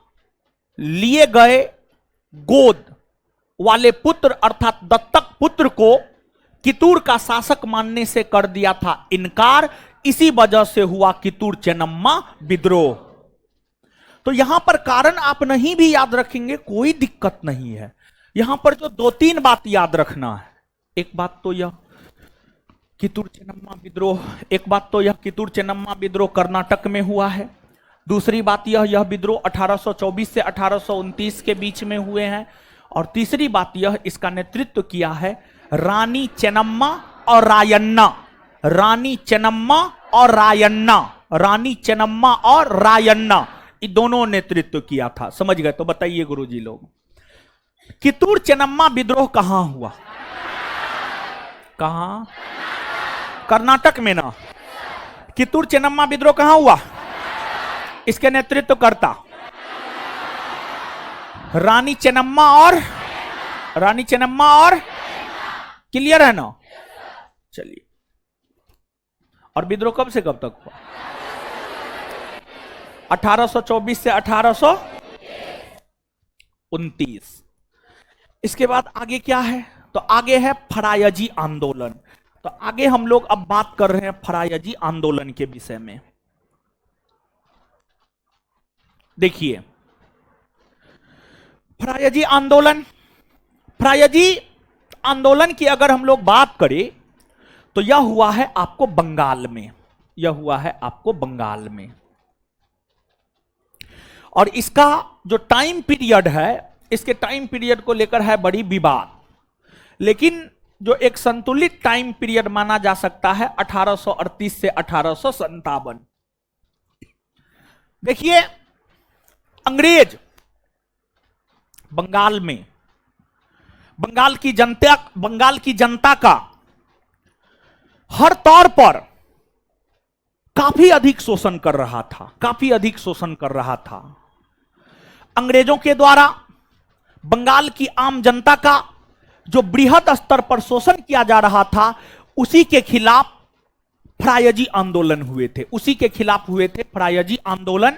लिए गए गोद वाले पुत्र अर्थात दत्तक पुत्र को कितूर का शासक मानने से कर दिया था इनकार। इसी वजह से हुआ कितूर चेन्नम्मा विद्रोह। तो यहां पर कारण आप नहीं भी याद रखेंगे कोई दिक्कत नहीं है। यहां पर जो 2-3 बात याद रखना है, एक बात तो यह कितूर चेन्नम्मा विद्रोह, एक बात तो यह कितूर चेन्नम्मा विद्रोह कर्नाटक में हुआ है। दूसरी बात यह विद्रोह 1824 से 1829 के बीच में हुए हैं। और तीसरी बात यह, इसका नेतृत्व किया है रानी चेन्नम्मा और रायन्ना। रानी चेन्नम्मा और रायन्ना ये दोनों नेतृत्व किया था। समझ गए? तो बताइए गुरुजी लोग, कितूर चेन्नम्मा विद्रोह कहां हुआ? कहां? कर्नाटक में ना। कितूर चेन्नम्मा विद्रोह कहां हुआ? इसके नेतृत्व करता रानी चेन्नम्मा और क्लियर है ना? चलिए, और विद्रोह कब से कब तक हुआ? 1824 से 1829। इसके बाद आगे क्या है? तो आगे है फरायजी आंदोलन। तो आगे हम लोग अब बात कर रहे हैं फरायजी आंदोलन के विषय में। देखिए, फरायजी आंदोलन, फरायजी आंदोलन की अगर हम लोग बात करें तो यह हुआ है आपको बंगाल में, यह हुआ है आपको बंगाल में। और इसका जो टाइम पीरियड है, इसके टाइम पीरियड को लेकर है बड़ी विवाद, लेकिन जो एक संतुलित टाइम पीरियड माना जा सकता है 1838 से 1857। देखिए, अंग्रेज बंगाल में, बंगाल की जनता का हर तौर पर काफी अधिक शोषण कर रहा था, काफी अधिक शोषण कर रहा था। अंग्रेजों के द्वारा बंगाल की आम जनता का जो बृहद स्तर पर शोषण किया जा रहा था, उसी के खिलाफ फरायजी आंदोलन हुए थे, उसी के खिलाफ हुए थे फरायजी आंदोलन।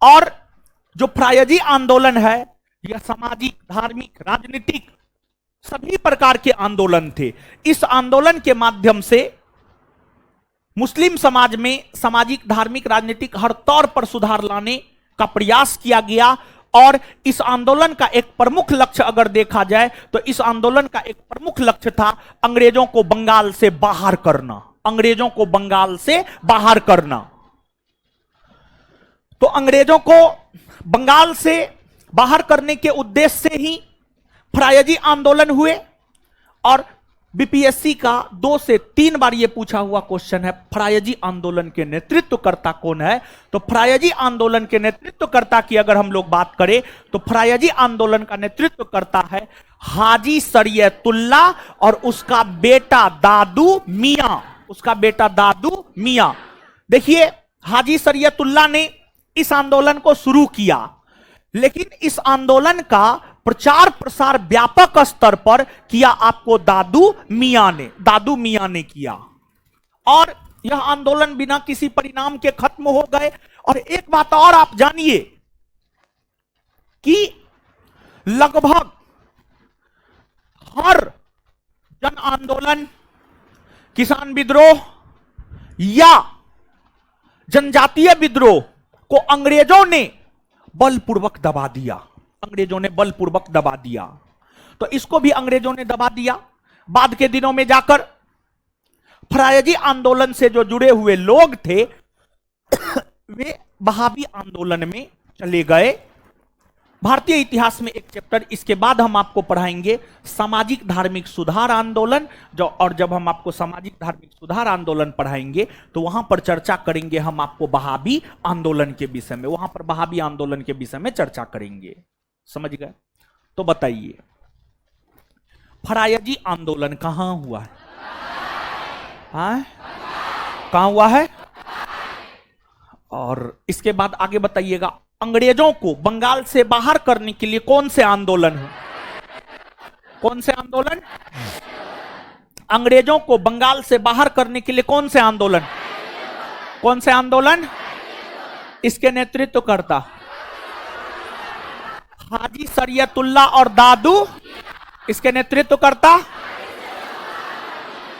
और जो फरायजी आंदोलन है, यह सामाजिक, धार्मिक, राजनीतिक सभी प्रकार के आंदोलन थे। इस आंदोलन के माध्यम से मुस्लिम समाज में सामाजिक, धार्मिक, राजनीतिक हर तौर पर सुधार लाने का प्रयास किया गया। और इस आंदोलन का एक प्रमुख लक्ष्य अगर देखा जाए तो इस आंदोलन का एक प्रमुख लक्ष्य था अंग्रेजों को बंगाल से बाहर करना, अंग्रेजों को बंगाल से बाहर करना। तो अंग्रेजों को बंगाल से बाहर करने के उद्देश्य से ही फरायजी आंदोलन हुए। और बीपीएससी का 2 से 3 बार यह पूछा हुआ क्वेश्चन है, फरायजी आंदोलन के नेतृत्वकर्ता कौन है? तो फरायजी आंदोलन के नेतृत्वकर्ता की अगर हम लोग बात करें तो फरायजी आंदोलन का नेतृत्व करता है हाजी शरीयतुल्ला और उसका बेटा दादू मियां, उसका बेटा दादू मियां। देखिए, हाजी शरीयतुल्ला ने इस आंदोलन को शुरू किया, लेकिन इस आंदोलन का प्रचार प्रसार व्यापक स्तर पर किया आपको दादू मियां ने किया। और यह आंदोलन बिना किसी परिणाम के खत्म हो गए। और एक बात और आप जानिए कि लगभग हर जन आंदोलन, किसान विद्रोह या जनजातीय विद्रोह को अंग्रेजों ने बलपूर्वक दबा दिया, अंग्रेजों ने बलपूर्वक दबा दिया। तो इसको भी अंग्रेजों ने दबा दिया। बाद के दिनों में जाकर फरायजी आंदोलन से जो जुड़े हुए लोग थे वे वहाबी आंदोलन में चले गए। भारतीय इतिहास में एक चैप्टर इसके बाद हम आपको पढ़ाएंगे सामाजिक धार्मिक सुधार आंदोलन। और जब हम आपको सामाजिक धार्मिक सुधार आंदोलन पढ़ाएंगे तो वहां पर चर्चा करेंगे हम आपको वहाबी आंदोलन के विषय में, वहां पर वहाबी आंदोलन के विषय में चर्चा करेंगे। समझ गए? तो बताइए, फरायजी आंदोलन कहां हुआ है? कहां हुआ है? और इसके बाद आगे बताइएगा, अंग्रेजों को बंगाल से बाहर करने के लिए कौन से आंदोलन हुए? कौन से आंदोलन? अंग्रेजों को बंगाल से बाहर करने के लिए कौन से आंदोलन? कौन से आंदोलन? इसके नेतृत्व करता हाजी शरीयतुल्ला और दादू। इसके नेतृत्व करता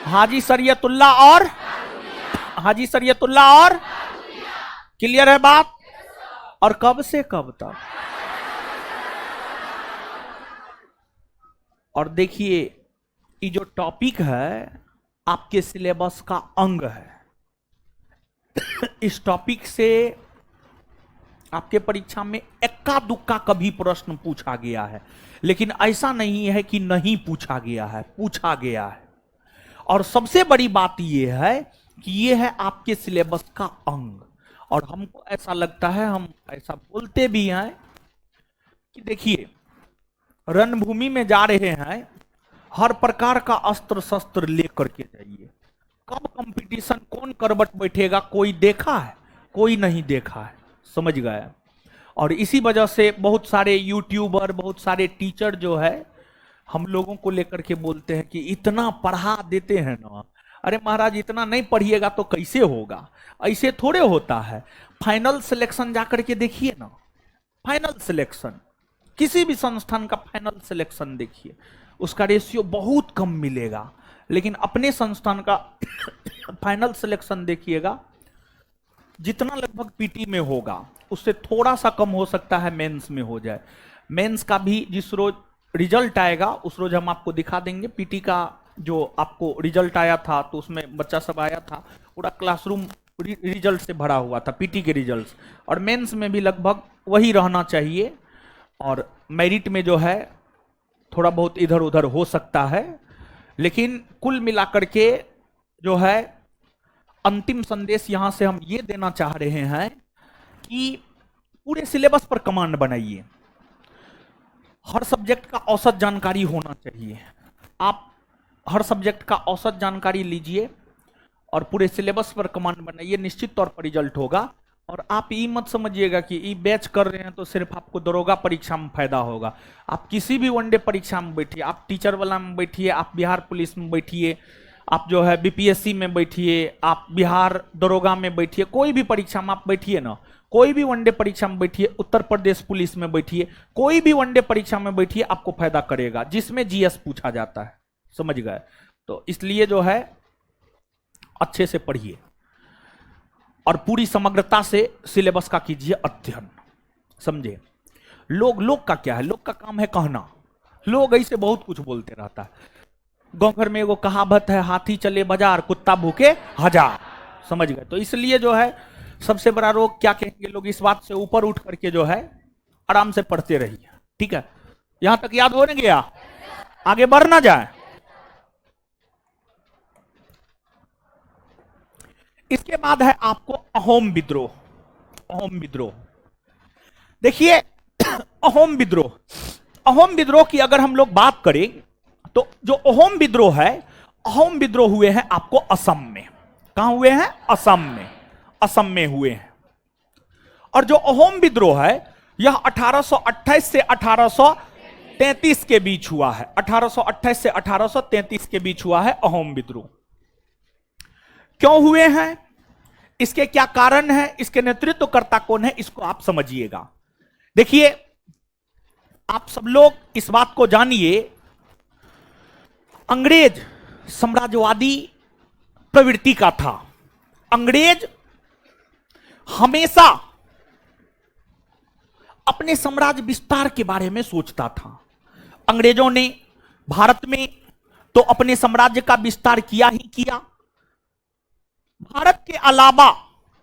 हाजी शरीयतुल्ला और क्लियर है बात? और कब से कब तक? और देखिए, ये जो टॉपिक है आपके सिलेबस का अंग है। इस टॉपिक से आपके परीक्षा में एक्का दुक्का कभी प्रश्न पूछा गया है, लेकिन ऐसा नहीं है कि नहीं पूछा गया है, पूछा गया है। और सबसे बड़ी बात यह है कि यह है आपके सिलेबस का अंग। और हमको ऐसा लगता है, हम ऐसा बोलते भी हैं कि देखिए, रणभूमि में जा रहे हैं, हर प्रकार का अस्त्र शस्त्र लेकर के जाइए। कब कंपटीशन, कौन करवट बैठेगा, कोई देखा है? कोई नहीं देखा है। समझ गए? और इसी वजह से बहुत सारे यूट्यूबर, बहुत सारे टीचर जो है हम लोगों को लेकर के बोलते हैं कि इतना पढ़ा देते हैं ना। अरे महाराज, इतना नहीं पढ़िएगा तो कैसे होगा? ऐसे थोड़े होता है। फाइनल सिलेक्शन जाकर के देखिए ना, फाइनल सिलेक्शन, किसी भी संस्थान का फाइनल सिलेक्शन देखिए, उसका रेशियो बहुत कम मिलेगा। लेकिन अपने संस्थान का फाइनल सिलेक्शन देखिएगा, जितना लगभग पीटी में होगा उससे थोड़ा सा कम हो सकता है मेंस में हो जाए। मेंस का भी जिस रोज रिजल्ट आएगा उस रोज हम आपको दिखा देंगे। पीटी का जो आपको रिजल्ट आया था तो उसमें बच्चा सब आया था, पूरा क्लासरूम रिजल्ट से भरा हुआ था, पीटी के रिजल्ट्स। और मेंस में भी लगभग वही रहना चाहिए, और मेरिट में जो है थोड़ा बहुत इधर उधर हो सकता है। लेकिन कुल मिलाकर के जो है अंतिम संदेश यहां से हम ये देना चाह रहे हैं कि पूरे सिलेबस पर कमांड बनाइए। हर सब्जेक्ट का औसत जानकारी होना चाहिए। आप हर सब्जेक्ट का औसत जानकारी लीजिए और पूरे सिलेबस पर कमांड बनाइए, निश्चित तौर पर रिजल्ट होगा। और आप ये मत समझिएगा कि ये बैच कर रहे हैं तो सिर्फ आपको दरोगा परीक्षा में फायदा होगा। आप किसी भी वनडे परीक्षा में बैठिए, आप टीचर वाला में बैठिए, आप बिहार पुलिस में बैठिए, आप जो है बीपीएससी में बैठिए, आप बिहार दरोगा में बैठिए, कोई भी परीक्षा में आप बैठिए ना, कोई भी वनडे परीक्षा में बैठिए, उत्तर प्रदेश पुलिस में बैठिए, कोई भी वनडे परीक्षा में बैठिए, आपको फायदा करेगा, जिसमें जीएस पूछा जाता है। समझ गए? तो इसलिए जो है अच्छे से पढ़िए और पूरी समग्रता से सिलेबस का कीजिए अध्ययन। समझे? लोग का क्या है? लोग का काम है कहना। लोग ऐसे बहुत कुछ बोलते रहता है। गांव घर में एगो कहावत है, हाथी चले बाजार कुत्ता भूखे हजार। समझ गए? तो इसलिए जो है सबसे बड़ा रोग क्या कहेंगे लोग, इस बात से ऊपर उठ करके जो है आराम से पढ़ते रहिए। ठीक है? यहां तक याद हो नहीं गया? आगे बढ़ ना जाए। इसके बाद है आपको अहोम विद्रोह। अहोम विद्रोह देखिए, अहोम विद्रोह, अहोम विद्रोह की अगर हम लोग बात करें तो जो अहोम विद्रोह है, अहोम विद्रोह हुए हैं आपको असम में। कहां हुए हैं? असम में। असम में हुए हैं। और जो अहोम विद्रोह है यह 1828 से 1833 के बीच हुआ है। 1828 से 1833 के बीच हुआ है अहोम विद्रोह। क्यों हुए हैं, इसके क्या कारण है, इसके नेतृत्वकर्ता कौन है, इसको आप समझिएगा। देखिए, आप सब लोग इस बात को जानिए, अंग्रेज साम्राज्यवादी प्रवृत्ति का था। अंग्रेज हमेशा अपने साम्राज्य विस्तार के बारे में सोचता था। अंग्रेजों ने भारत में तो अपने साम्राज्य का विस्तार किया ही किया। भारत के अलावा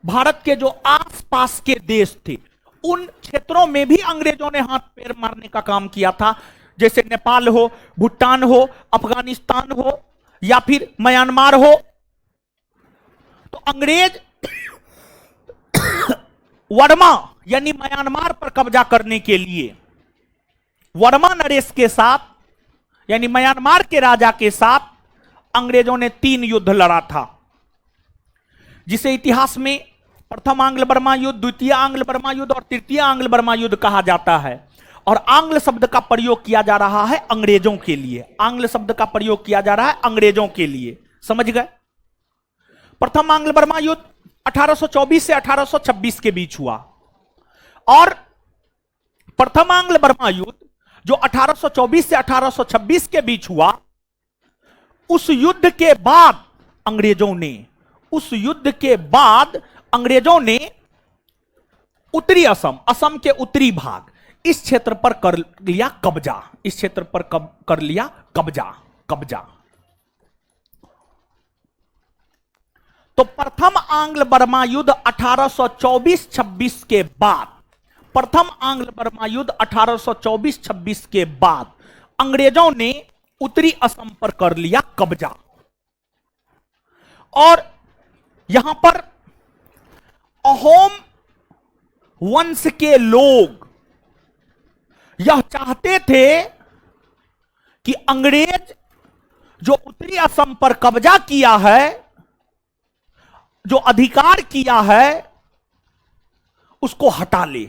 भारत के जो आसपास के देश थे उन क्षेत्रों में भी अंग्रेजों ने हाथ पैर मारने का काम किया था। जैसे नेपाल हो, भूटान हो, अफगानिस्तान हो या फिर म्यांमार हो। तो अंग्रेज वर्मा यानी म्यांमार पर कब्जा करने के लिए वर्मा नरेश के साथ यानी म्यांमार के राजा के साथ अंग्रेजों ने 3 युद्ध लड़ा था, जिसे इतिहास में प्रथम आंग्ल बर्मा युद्ध, द्वितीय आंग्ल बर्मा युद्ध और तृतीय आंग्ल बर्मा युद्ध कहा जाता है। और आंग्ल शब्द का प्रयोग किया जा रहा है अंग्रेजों के लिए। आंग्ल शब्द का प्रयोग किया जा रहा है अंग्रेजों के लिए। समझ गए? प्रथम आंग्ल बर्मा युद्ध 1824 से 1826 के बीच हुआ। और प्रथम आंग्ल बर्मा युद्ध जो 1824 से 1826 के बीच हुआ, उस युद्ध के बाद अंग्रेजों ने उत्तरी असम, असम के उत्तरी भाग, इस क्षेत्र पर कर लिया कब्जा। इस क्षेत्र पर कर लिया कब्जा। तो प्रथम आंग्ल बर्मा युद्ध 1824-26 के बाद, प्रथम आंग्ल बर्मा युद्ध 1824-26 के बाद अंग्रेजों ने उत्तरी असम पर कर लिया कब्जा। और यहां पर अहोम वंश के लोग यह चाहते थे कि अंग्रेज जो उत्तरी असम पर कब्जा किया है, जो अधिकार किया है, उसको हटा ले।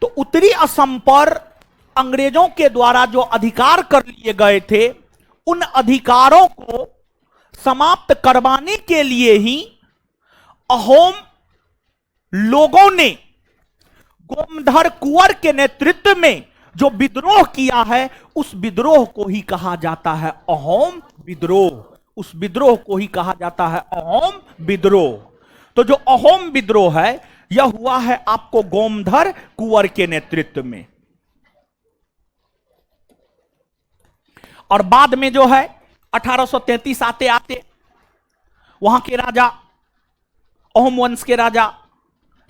तो उत्तरी असम पर अंग्रेजों के द्वारा जो अधिकार कर लिए गए थे, उन अधिकारों को समाप्त करवाने के लिए ही अहोम लोगों ने गोमधर कुंवर के नेतृत्व में जो विद्रोह किया है, उस विद्रोह को ही कहा जाता है अहोम विद्रोह। उस विद्रोह को ही कहा जाता है अहोम विद्रोह। तो जो अहोम विद्रोह है, यह हुआ है आपको गोमधर कुंवर के नेतृत्व में। और बाद में जो है 1833 आते आते वहां के राजा, अहोम वंश के राजा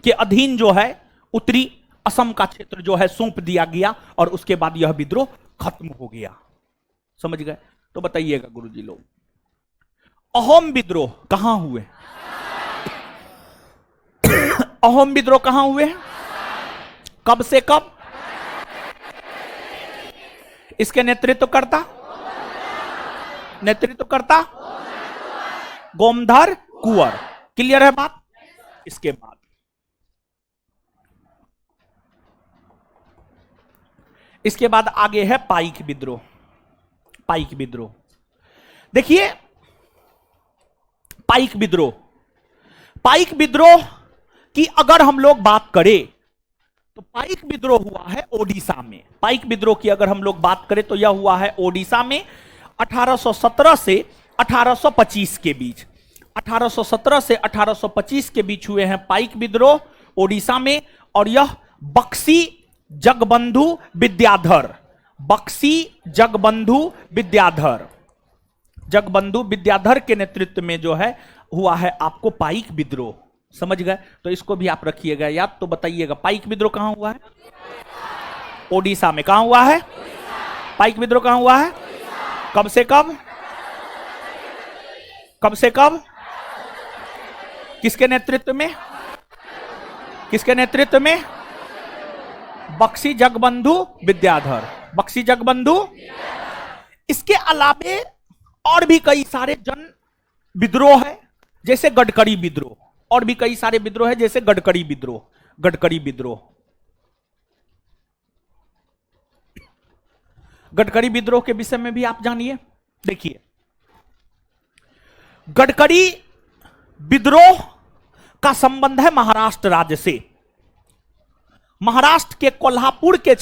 के अधीन जो है उत्तरी असम का क्षेत्र जो है सौंप दिया गया, और उसके बाद यह विद्रोह खत्म हो गया। समझ गए? तो बताइएगा गुरुजी लोग, अहोम विद्रोह कहां हुए? अहोम विद्रोह कहां हुए? कब से कब? इसके नेतृत्व करता गोमधर कुंवर। क्लियर है बात? इसके बाद आगे है पाइक विद्रोह। पाइक विद्रोह देखिए, पाइक विद्रोह की अगर हम लोग बात करें तो पाइक विद्रोह हुआ है ओडिशा में। पाइक विद्रोह की अगर हम लोग बात करें तो यह हुआ है ओडिशा में 1817 से 1825 के बीच। 1817 से 1825 के बीच हुए हैं पाइक विद्रोह ओडिशा में। और यह बक्सी जगबंधु विद्याधर के नेतृत्व में जो है हुआ है आपको पाइक विद्रोह। समझ गए? तो इसको भी आप रखिएगा याद। तो बताइएगा पाइक विद्रोह कहां हुआ है? ओडिशा में। कहां हुआ है पाइक विद्रोह? कहां हुआ है? कब से कब? किसके नेतृत्व में? बक्सी जगबंधु विद्याधर। इसके अलावे और भी कई सारे जन विद्रोह है, जैसे गडकरी विद्रोह। और भी कई सारे विद्रोह है, जैसे गडकरी विद्रोह के विषय में भी आप जानिए। देखिए, गडकरी विद्रोह का संबंध है महाराष्ट्र राज्य से। महाराष्ट्र के कोल्हापुर के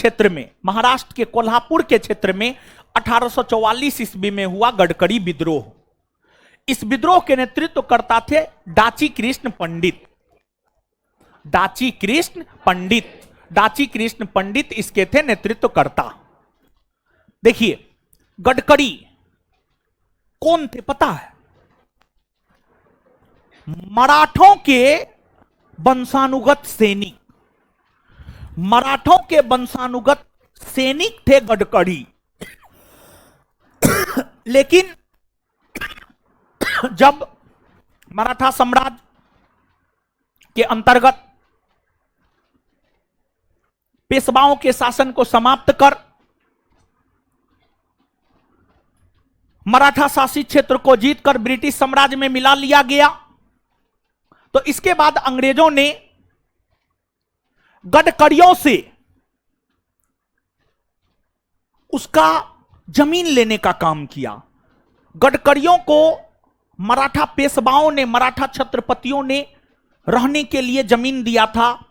क्षेत्र में 1844 ईस्वी में हुआ गडकरी विद्रोह। इस विद्रोह के नेतृत्व करता थे डाची कृष्ण पंडित इसके थे नेतृत्वकर्ता। देखिए, गडकरी कौन थे पता है? मराठों के वंशानुगत सैनिक थे गडकरी। लेकिन जब मराठा साम्राज्य के अंतर्गत पेशवाओं के शासन को समाप्त कर मराठा शासित क्षेत्र को जीतकर ब्रिटिश साम्राज्य में मिला लिया गया, तो इसके बाद अंग्रेजों ने गडकरियों से उसका जमीन लेने का काम किया। गडकरियों को मराठा पेशवाओं ने, मराठा छत्रपतियों ने रहने के लिए जमीन दिया था।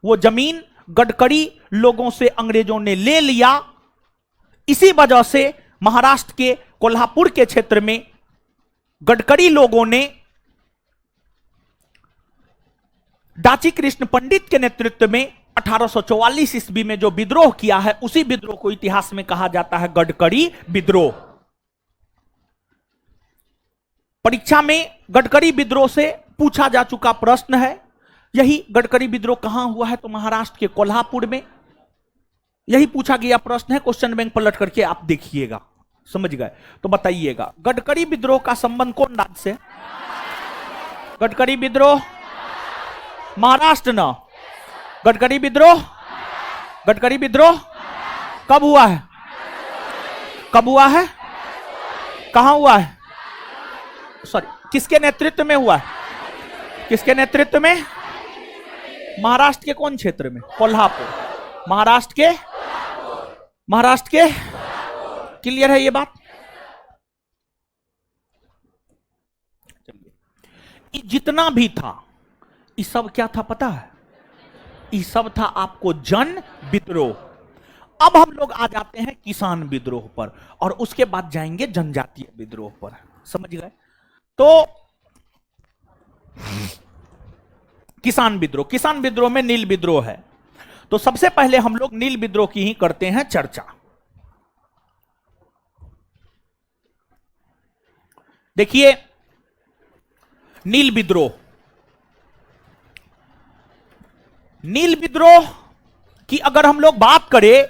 वो जमीन गडकरी लोगों से अंग्रेजों ने ले लिया। इसी वजह से महाराष्ट्र के कोल्हापुर के क्षेत्र में गडकरी लोगों ने डाची कृष्ण पंडित के नेतृत्व में 1844 ईस्वी में जो विद्रोह किया है, उसी विद्रोह को इतिहास में कहा जाता है गडकरी विद्रोह। परीक्षा में गडकरी विद्रोह से पूछा जा चुका प्रश्न है। यही गडकरी विद्रोह कहां हुआ है? तो महाराष्ट्र के कोल्हापुर में। यही पूछा गया प्रश्न है, क्वेश्चन बैंक पलट करके आप देखिएगा। समझ गए? तो बताइएगा, गडकरी विद्रोह का संबंध कौन राज्य से? गडकरी विद्रोह महाराष्ट्र न। गडकरी विद्रोह कब हुआ है? कहां हुआ है? सॉरी, किसके नेतृत्व में हुआ है? महाराष्ट्र के कौन क्षेत्र में? कोल्हापुर। महाराष्ट्र के महाराष्ट्र के। क्लियर है ये बात? ये जितना भी था ये सब क्या था पता है? ये सब था आपको जन विद्रोह। अब हम लोग आ जाते हैं किसान विद्रोह पर और उसके बाद जाएंगे जनजातीय विद्रोह पर। समझ गए? तो किसान विद्रोह में नील विद्रोह है। तो सबसे पहले हम लोग नील विद्रोह की ही करते हैं चर्चा। देखिए नील विद्रोह की अगर हम लोग बात करें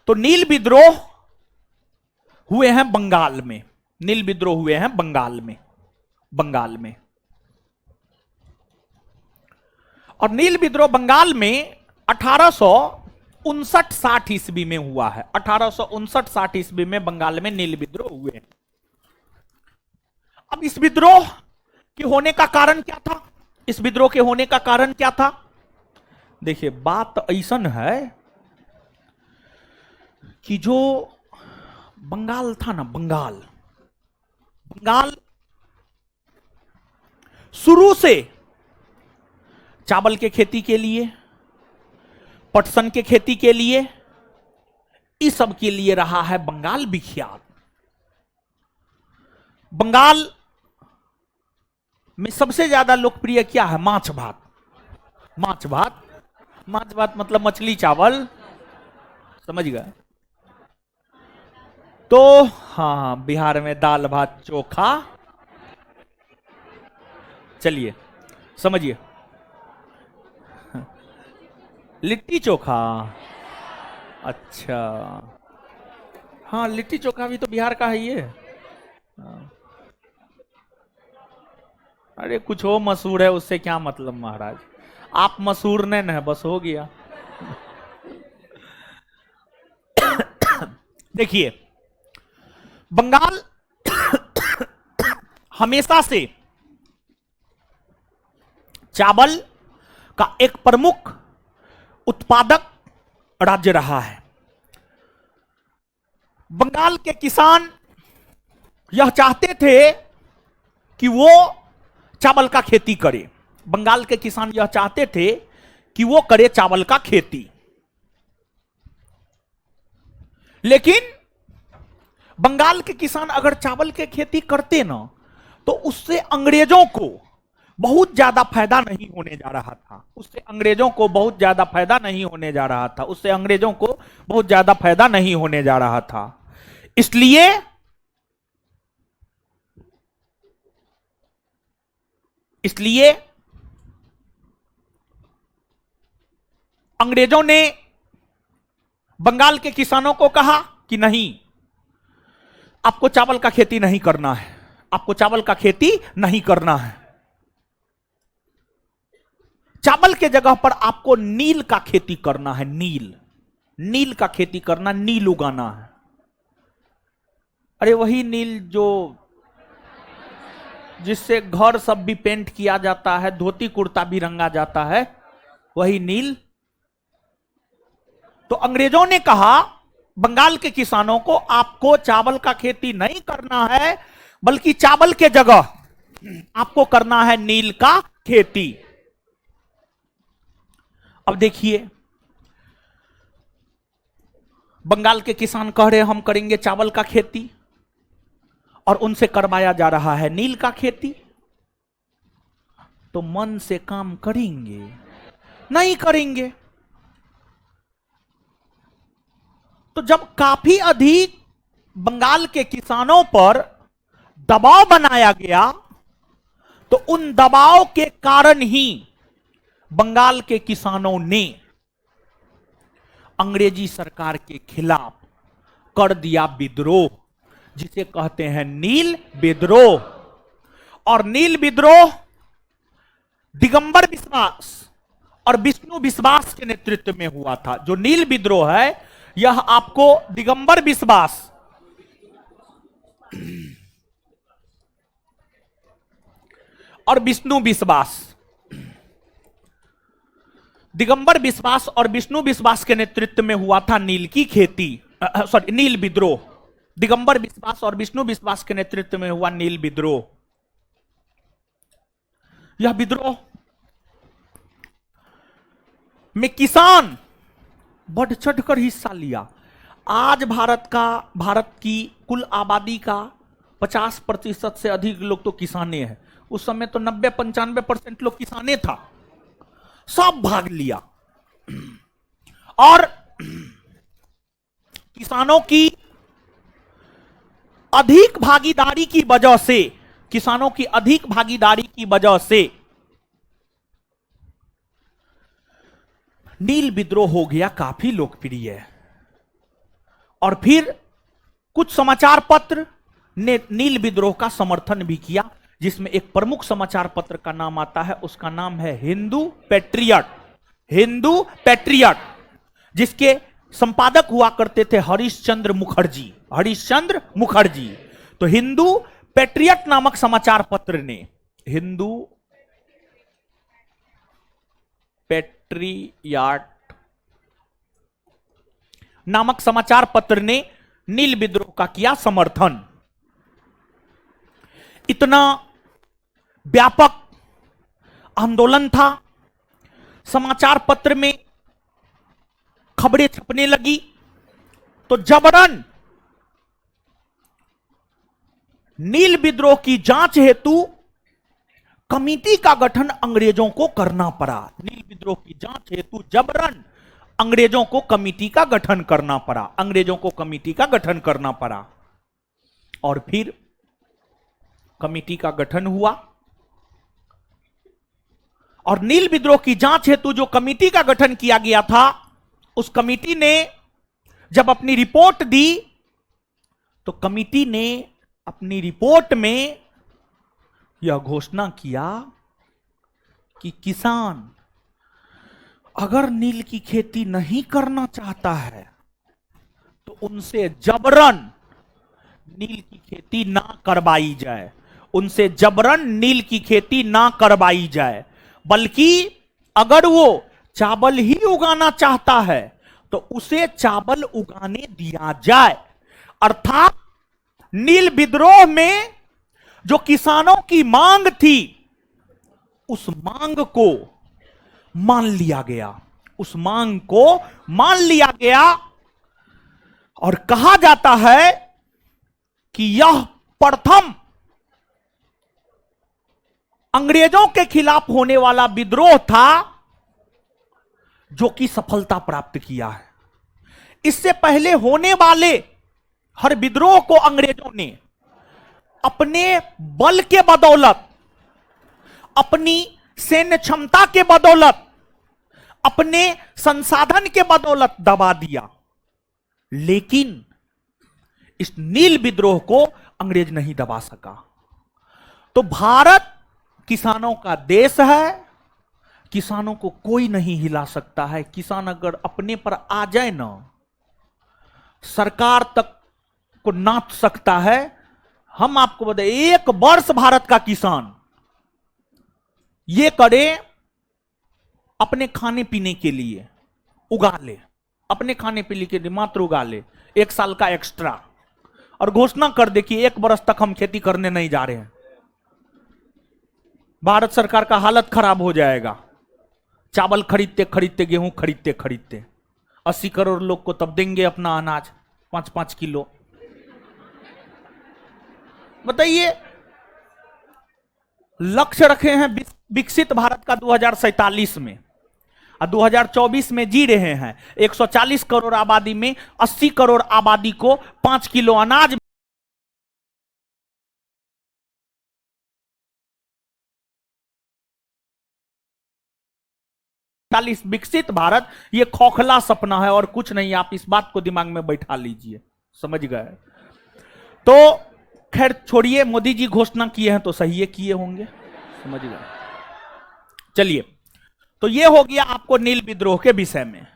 तो नील विद्रोह हुए हैं बंगाल में। नील विद्रोह हुए हैं बंगाल में। और नील विद्रोह बंगाल में 1859-60 ईस्वी में हुआ है। 1859-60 ईस्वी में बंगाल में नील विद्रोह हुए हैं। अब इस विद्रोह के होने का कारण क्या था? इस विद्रोह के होने का कारण क्या था? देखिए बात ऐसन है कि जो बंगाल था ना, बंगाल शुरू से चावल के खेती के लिए, पटसन के खेती के लिए, इस सब के लिए रहा है बंगाल विख्यात। बंगाल में सबसे ज्यादा लोकप्रिय क्या है? माछ भात मतलब मछली चावल। समझ गए? तो हाँ, बिहार में दाल भात चोखा। चलिए समझिए, लिट्टी चोखा। अच्छा हाँ, लिट्टी चोखा भी तो बिहार का है ये। हाँ। अरे कुछ हो मशहूर है उससे क्या मतलब महाराज, आप मशहूर नहीं है, बस हो गया। देखिए बंगाल हमेशा से चावल का एक प्रमुख उत्पादक राज्य रहा है। बंगाल के किसान यह चाहते थे कि वो चावल का खेती करे। बंगाल के किसान यह चाहते थे कि वो करे चावल का खेती। लेकिन बंगाल के किसान अगर चावल के खेती करते ना तो उससे अंग्रेजों को बहुत ज्यादा फायदा नहीं होने जा रहा था। उससे अंग्रेजों को बहुत ज्यादा फायदा नहीं होने जा रहा था। उससे अंग्रेजों को बहुत ज्यादा फायदा नहीं होने जा रहा था। इसलिए अंग्रेजों ने बंगाल के किसानों को कहा कि नहीं, आपको चावल का खेती नहीं करना है, आपको चावल का खेती नहीं करना है। चावल के जगह पर आपको नील का खेती करना है। नील का खेती करना, नील उगाना है। अरे वही नील जो जिससे घर सब भी पेंट किया जाता है, धोती कुर्ता भी रंगा जाता है, वही नील। तो अंग्रेजों ने कहा बंगाल के किसानों को, आपको चावल का खेती नहीं करना है, बल्कि चावल के जगह आपको करना है नील का खेती। अब देखिए बंगाल के किसान कह रहे हम करेंगे चावल का खेती और उनसे करवाया जा रहा है नील का खेती। तो मन से काम करेंगे? नहीं करेंगे। तो जब काफी अधिक बंगाल के किसानों पर दबाव बनाया गया तो उन दबाव के कारण ही बंगाल के किसानों ने अंग्रेजी सरकार के खिलाफ कर दिया विद्रोह, जिसे कहते हैं नील विद्रोह। और नील विद्रोह दिगंबर विश्वास और विष्णु विश्वास के नेतृत्व में हुआ था। जो नील विद्रोह है यह आपको दिगंबर विश्वास और विष्णु विश्वास दिगंबर बिस्वास और विष्णु बिस्वास के नेतृत्व में हुआ था नील की खेती, सॉरी नील विद्रोह। दिगंबर बिस्वास और विष्णु बिस्वास के नेतृत्व में हुआ नील विद्रोह। यह विद्रोह में किसान बढ़ चढ़कर हिस्सा लिया। आज भारत की कुल आबादी का 50% से अधिक लोग तो किसाने हैं। उस समय तो 90-95% लोग किसाने था, सब भाग लिया। और किसानों की अधिक भागीदारी की वजह से, किसानों की अधिक भागीदारी की वजह से नील विद्रोह हो गया काफी लोकप्रिय। और फिर कुछ समाचार पत्र ने नील विद्रोह का समर्थन भी किया, जिसमें एक प्रमुख समाचार पत्र का नाम आता है, उसका नाम है हिंदू पैट्रियट। हिंदू पैट्रियट, जिसके संपादक हुआ करते थे हरिश्चंद्र मुखर्जी। हरिश्चंद्र मुखर्जी। तो हिंदू पैट्रियट नामक समाचार पत्र ने, हिंदू पैट्रियट नामक समाचार पत्र ने नील विद्रोह का किया समर्थन। इतना व्यापक आंदोलन था, समाचार पत्र में खबरें छपने लगी, तो जबरन नील विद्रोह की जांच हेतु कमिटी का गठन अंग्रेजों को करना पड़ा। नील विद्रोह की जांच हेतु जबरन अंग्रेजों को कमिटी का गठन करना पड़ा। अंग्रेजों को कमिटी का गठन करना पड़ा। और फिर कमिटी का गठन हुआ, और नील विद्रोह की जांच हेतु जो कमिटी का गठन किया गया था, उस कमिटी ने जब अपनी रिपोर्ट दी, तो कमिटी ने अपनी रिपोर्ट में यह घोषणा किया कि किसान अगर नील की खेती नहीं करना चाहता है तो उनसे जबरन नील की खेती ना करवाई जाए। उनसे जबरन नील की खेती ना करवाई जाए, बल्कि अगर वो चावल ही उगाना चाहता है तो उसे चावल उगाने दिया जाए। अर्थात नील विद्रोह में जो किसानों की मांग थी, उस मांग को मान लिया गया। उस मांग को मान लिया गया, और कहा जाता है कि यह प्रथम अंग्रेजों के खिलाफ होने वाला विद्रोह था जो कि सफलता प्राप्त किया है। इससे पहले होने वाले हर विद्रोह को अंग्रेजों ने अपने बल के बदौलत, अपनी सैन्य क्षमता के बदौलत, अपने संसाधन के बदौलत दबा दिया। लेकिन इस नील विद्रोह को अंग्रेज नहीं दबा सका। तो भारत किसानों का देश है, किसानों को कोई नहीं हिला सकता है। किसान अगर अपने पर आ जाए ना, सरकार तक को नाच सकता है। हम आपको बताएं, एक वर्ष भारत का किसान ये करे अपने खाने पीने के लिए, उगा ले, अपने खाने पीने के लिए मात्र उगा ले, 1 साल का एक्स्ट्रा, और घोषणा कर दे कि 1 वर्ष तक हम खेती करने नहीं जा रहे हैं। भारत सरकार का हालत खराब हो जाएगा। चावल खरीदते खरीदते, गेहूं खरीदते खरीदते 80 करोड़ लोग को तब देंगे अपना अनाज 5-5 किलो। बताइए, लक्ष्य रखे हैं विकसित भारत का 2047 में, और 2024 में जी रहे हैं। 140 करोड़ आबादी में 80 करोड़ आबादी को 5 किलो अनाज विकसित भारत, ये खोखला सपना है और कुछ नहीं। आप इस बात को दिमाग में बैठा लीजिए, समझ गए? तो खैर छोड़िए, मोदी जी घोषणा किए हैं तो सही है किए होंगे, समझ गए? चलिए, तो ये हो गया आपको नील विद्रोह के विषय में।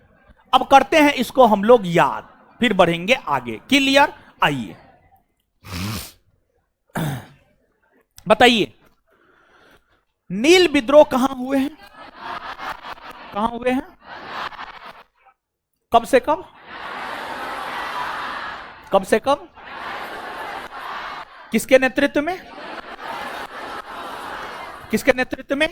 अब करते हैं इसको हम लोग याद, फिर बढ़ेंगे आगे। क्लियर? आइए बताइए, नील विद्रोह कहां हुए हैं? कहां हुए हैं? कब से कब? कब से कब? किसके नेतृत्व में? किसके नेतृत्व में?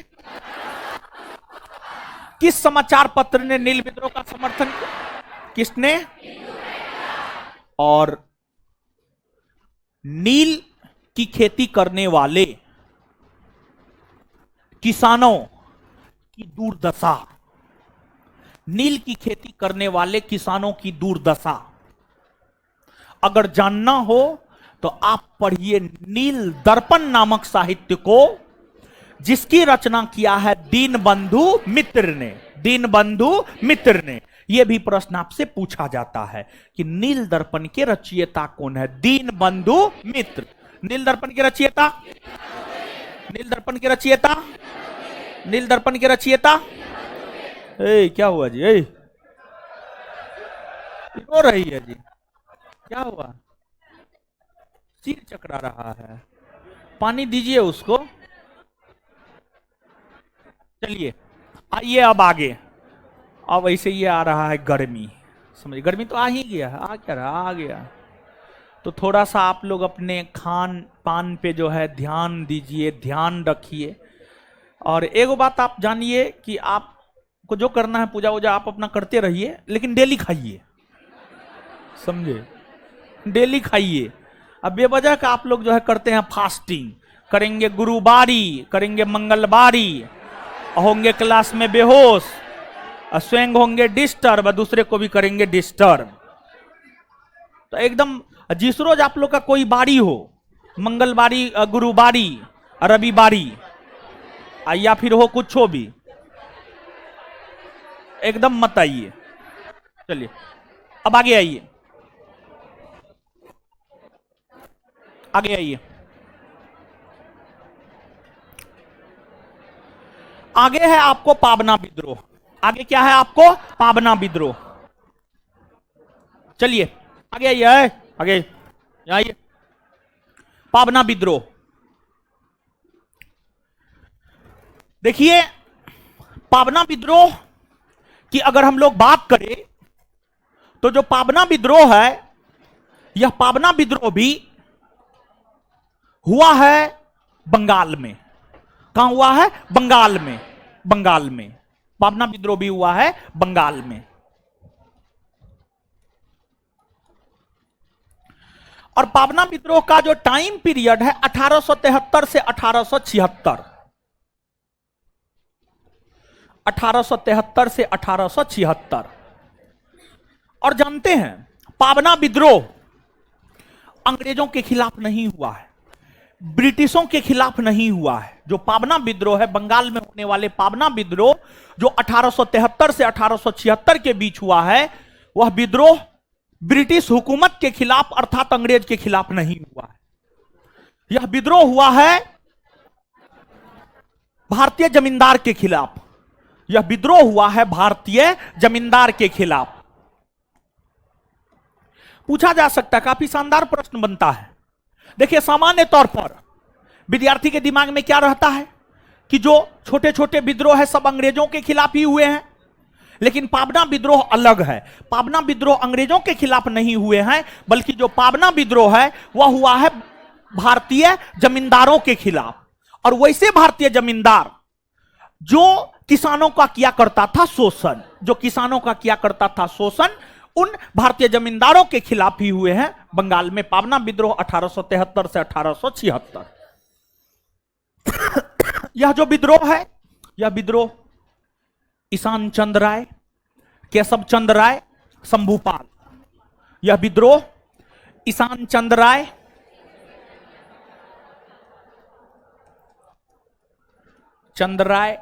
किस समाचार पत्र ने नील विद्रोह का समर्थन किया? किसने? और नील की खेती करने वाले किसानों की दुर्दशा, नील की खेती करने वाले किसानों की दुर्दशा अगर जानना हो तो आप पढ़िए नील दर्पण नामक साहित्य को, जिसकी रचना किया है दीनबंधु मित्र ने। दीनबंधु मित्र ने। यह भी प्रश्न आपसे पूछा जाता है कि नील दर्पण के रचयिता कौन है? दीनबंधु मित्र। नील दर्पण के रचयिता? नील दर्पण के रचयिता? नील दर्पण के रचयिता? क्या हुआ जी? रो रही है जी, क्या हुआ? सिर चकरा रहा है, पानी दीजिए उसको। चलिए आइए अब आगे। अब ऐसे ये आ रहा है गर्मी, समझिए गर्मी तो आ ही गया है, आ क्या रहा, आ गया। तो थोड़ा सा आप लोग अपने खान पान पे जो है ध्यान दीजिए, ध्यान रखिए। और एक बात आप जानिए कि आपको जो करना है पूजा वूजा आप अपना करते रहिए, लेकिन डेली खाइए, समझे? डेली खाइए। अब बेवजह का आप लोग जो है करते हैं फास्टिंग, करेंगे गुरुवारी, करेंगे मंगलवारी, होंगे क्लास में बेहोश, स्वयं होंगे डिस्टर्ब, दूसरे को भी करेंगे डिस्टर्ब। तो एकदम जिस रोज आप लोग का कोई बारी हो, मंगलवारी, गुरुवारी, रविवारी, या फिर हो कुछ हो भी, एकदम मत आइए। चलिए अब आगे आइए, आगे आइए। आगे है आपको पाबना विद्रोह। आगे क्या है आपको? पाबना विद्रोह। चलिए आगे आइए, आगे आइए। पाबना विद्रोह देखिए, पाबना विद्रोह की अगर हम लोग बात करें तो जो पाबना विद्रोह है, यह पाबना विद्रोह भी हुआ है बंगाल में। कहां हुआ है? बंगाल में। बंगाल में पाबना विद्रोह भी हुआ है, बंगाल में। और पाबना विद्रोह का जो टाइम पीरियड है 1873 से 1876। 1873 से 1876। और जानते हैं पाबना विद्रोह अंग्रेजों के खिलाफ नहीं हुआ है, ब्रिटिशों के खिलाफ नहीं हुआ है। जो पाबना विद्रोह है, बंगाल में होने वाले पाबना विद्रोह जो 1873 से 1876 के बीच हुआ है, वह विद्रोह ब्रिटिश हुकूमत के खिलाफ अर्थात अंग्रेज के खिलाफ नहीं हुआ है। यह विद्रोह हुआ है भारतीय जमींदार के खिलाफ। यह विद्रोह हुआ है भारतीय जमींदार के खिलाफ। पूछा जा सकता है, काफी शानदार प्रश्न बनता है। देखिए सामान्य तौर पर विद्यार्थी के दिमाग में क्या रहता है कि जो छोटे छोटे विद्रोह है सब अंग्रेजों के खिलाफ ही हुए हैं, लेकिन पाबना विद्रोह अलग है। पाबना विद्रोह अंग्रेजों के खिलाफ नहीं हुए हैं, बल्कि जो पाबना विद्रोह है वह हुआ है भारतीय जमींदारों के खिलाफ। और वैसे भारतीय जमींदार जो किसानों का किया करता था शोषण, जो किसानों का किया करता था शोषण, उन भारतीय जमींदारों के खिलाफ ही हुए हैं बंगाल में पाबना विद्रोह 1873 से 1876। यह जो विद्रोह है, यह विद्रोह ईशान चंद्र राय, केशव चंद्र राय, शंभूपाल, यह विद्रोह ईशान चंद्र राय, चंद्र राय,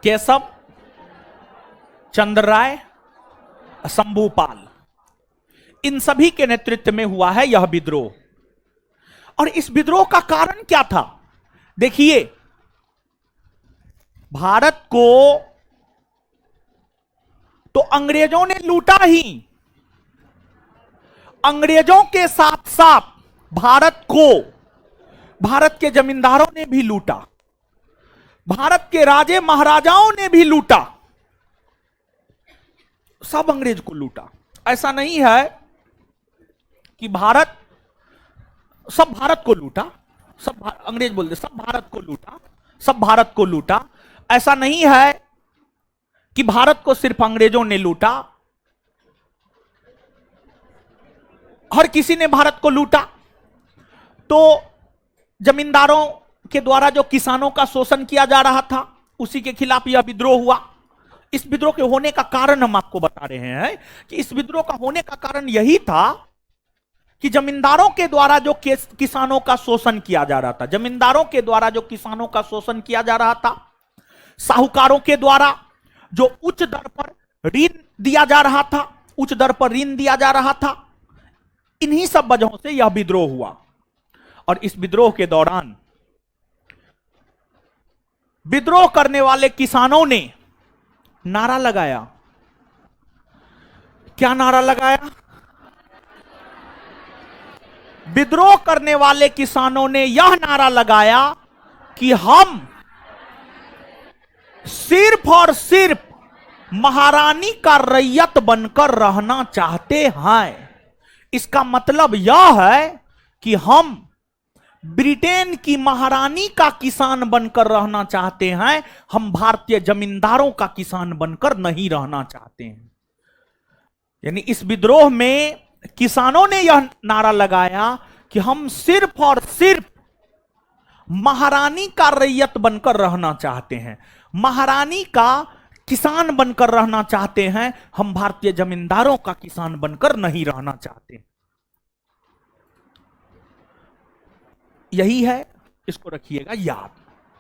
केशव चंद्र राय, शंभूपाल, इन सभी के नेतृत्व में हुआ है यह विद्रोह। और इस विद्रोह का कारण क्या था? देखिए भारत को तो अंग्रेजों ने लूटा ही, अंग्रेजों के साथ साथ भारत को भारत के जमींदारों ने भी लूटा, भारत के राजे महाराजाओं ने भी लूटा। सब अंग्रेज को लूटा। ऐसा नहीं है कि भारत, सब भारत को लूटा, अंग्रेज बोलते सब भारत को लूटा, सब भारत को लूटा। ऐसा नहीं है कि भारत को सिर्फ अंग्रेजों ने लूटा, हर किसी ने भारत को लूटा। तो जमींदारों के द्वारा जो किसानों का शोषण किया जा रहा था, उसी के खिलाफ यह विद्रोह हुआ। इस विद्रोह के होने का कारण हम आपको बता रहे हैं कि इस विद्रोह का होने का कारण यही था कि जमींदारों के द्वारा जो किसानों का शोषण किया जा रहा था, जमींदारों के द्वारा जो किसानों का शोषण किया जा रहा था, साहूकारों के द्वारा जो उच्च दर पर ऋण दिया जा रहा था, उच्च दर पर ऋण दिया जा रहा था, इन्हीं सब वजहों से यह विद्रोह हुआ। और इस विद्रोह के दौरान विद्रोह करने वाले किसानों ने नारा लगाया। क्या नारा लगाया? विद्रोह करने वाले किसानों ने यह नारा लगाया कि हम सिर्फ और सिर्फ महारानी का रैयत बनकर रहना चाहते हैं। इसका मतलब यह है कि हम ब्रिटेन की महारानी का किसान बनकर रहना चाहते हैं, हम भारतीय जमींदारों का किसान बनकर नहीं रहना चाहते हैं। यानी इस विद्रोह में किसानों ने यह नारा लगाया कि हम सिर्फ और सिर्फ महारानी का रैयत बनकर रहना चाहते हैं, महारानी का किसान बनकर रहना चाहते हैं, हम भारतीय जमींदारों का किसान बनकर नहीं रहना चाहते। यही है, इसको रखिएगा याद,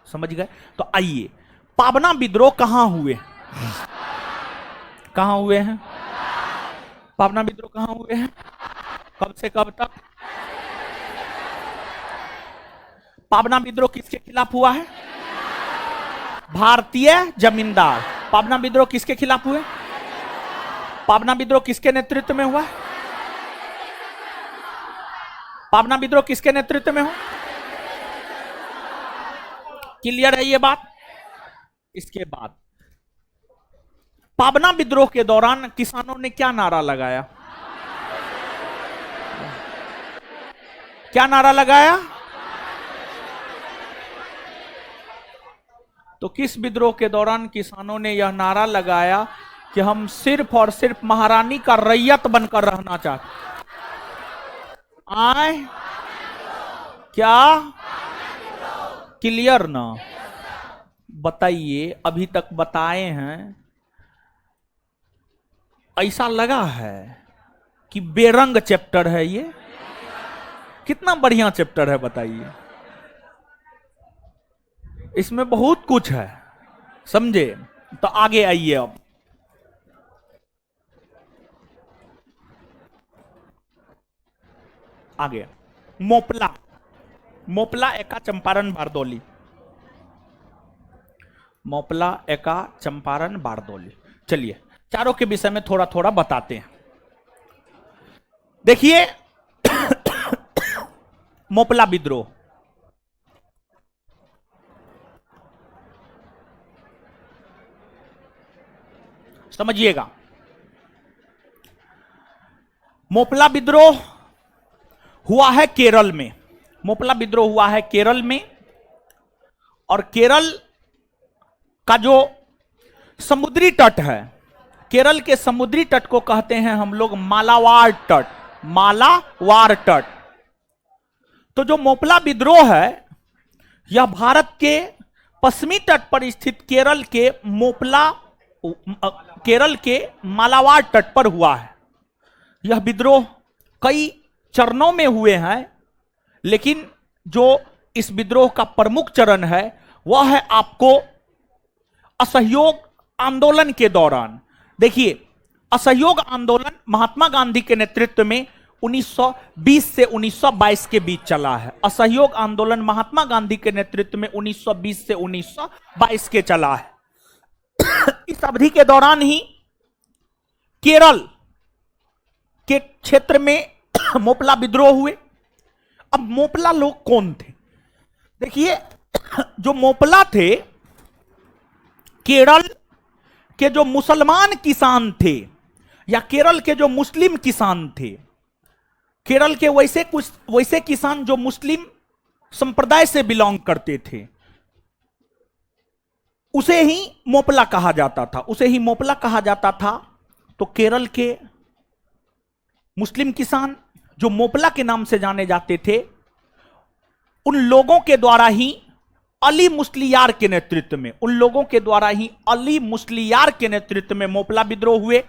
समझ गए? तो आइए, पाबना विद्रोह कहां हुए? कहां हुए हैं पाबना विद्रोह? कहां हुए हैं? कब से कब तक? पाबना विद्रोह किसके खिलाफ हुआ है? भारतीय जमींदार। पाबना विद्रोह किसके खिलाफ हुए? पाबना विद्रोह किसके नेतृत्व में हुआ? पाबना विद्रोह किसके नेतृत्व में हुआ? क्लियर है ये बात? इसके बाद पाबना विद्रोह के दौरान किसानों ने क्या नारा लगाया? क्या नारा लगाया? तो किस विद्रोह के दौरान किसानों ने यह नारा लगाया कि हम सिर्फ और सिर्फ महारानी का रैयत बनकर रहना चाहते? आए क्या? क्लियर ना? बताइए, अभी तक बताए हैं, ऐसा लगा है कि बेरंग चैप्टर है ये? कितना बढ़िया चैप्टर है बताइए। इसमें बहुत कुछ है, समझे? तो आगे आइए। अब आगे मोपला, मोपला एका चंपारण बारदौली, मोपला एका चंपारण बारदौली। चलिए चारों के विषय में थोड़ा थोड़ा बताते हैं। देखिए मोपला विद्रोह, समझिएगा। मोपला विद्रोह हुआ है केरल में, मोपला विद्रोह हुआ है केरल में। और केरल का जो समुद्री तट है, केरल के समुद्री तट को कहते हैं हम लोग मालावार तट, मालावार तट। तो जो मोपला विद्रोह है यह भारत के पश्चिमी तट पर स्थित केरल के मोपला, केरल के मालावार तट पर हुआ है। यह विद्रोह कई चरणों में हुए हैं, लेकिन जो इस विद्रोह का प्रमुख चरण है वह है आपको असहयोग आंदोलन के दौरान। देखिए, असहयोग आंदोलन महात्मा गांधी के नेतृत्व में 1920 से 1922 के बीच चला है। असहयोग आंदोलन महात्मा गांधी के नेतृत्व में 1920 से 1922 के चला है। इस अवधि के दौरान ही केरल के क्षेत्र में मोपला विद्रोह हुए। अब मोपला लोग कौन थे? देखिए, जो मोपला थे, केरल के जो मुसलमान किसान थे, या केरल के जो मुस्लिम किसान थे, केरल के वैसे किसान जो मुस्लिम संप्रदाय से बिलोंग करते थे, उसे ही मोपला कहा जाता था, उसे ही मोपला कहा जाता था। तो केरल के मुस्लिम किसान जो मोपला के नाम से जाने जाते थे, उन लोगों के द्वारा ही अली मुस्लियार के नेतृत्व में, उन लोगों के द्वारा ही अली मुस्लियार के नेतृत्व में मोपला विद्रोह हुए।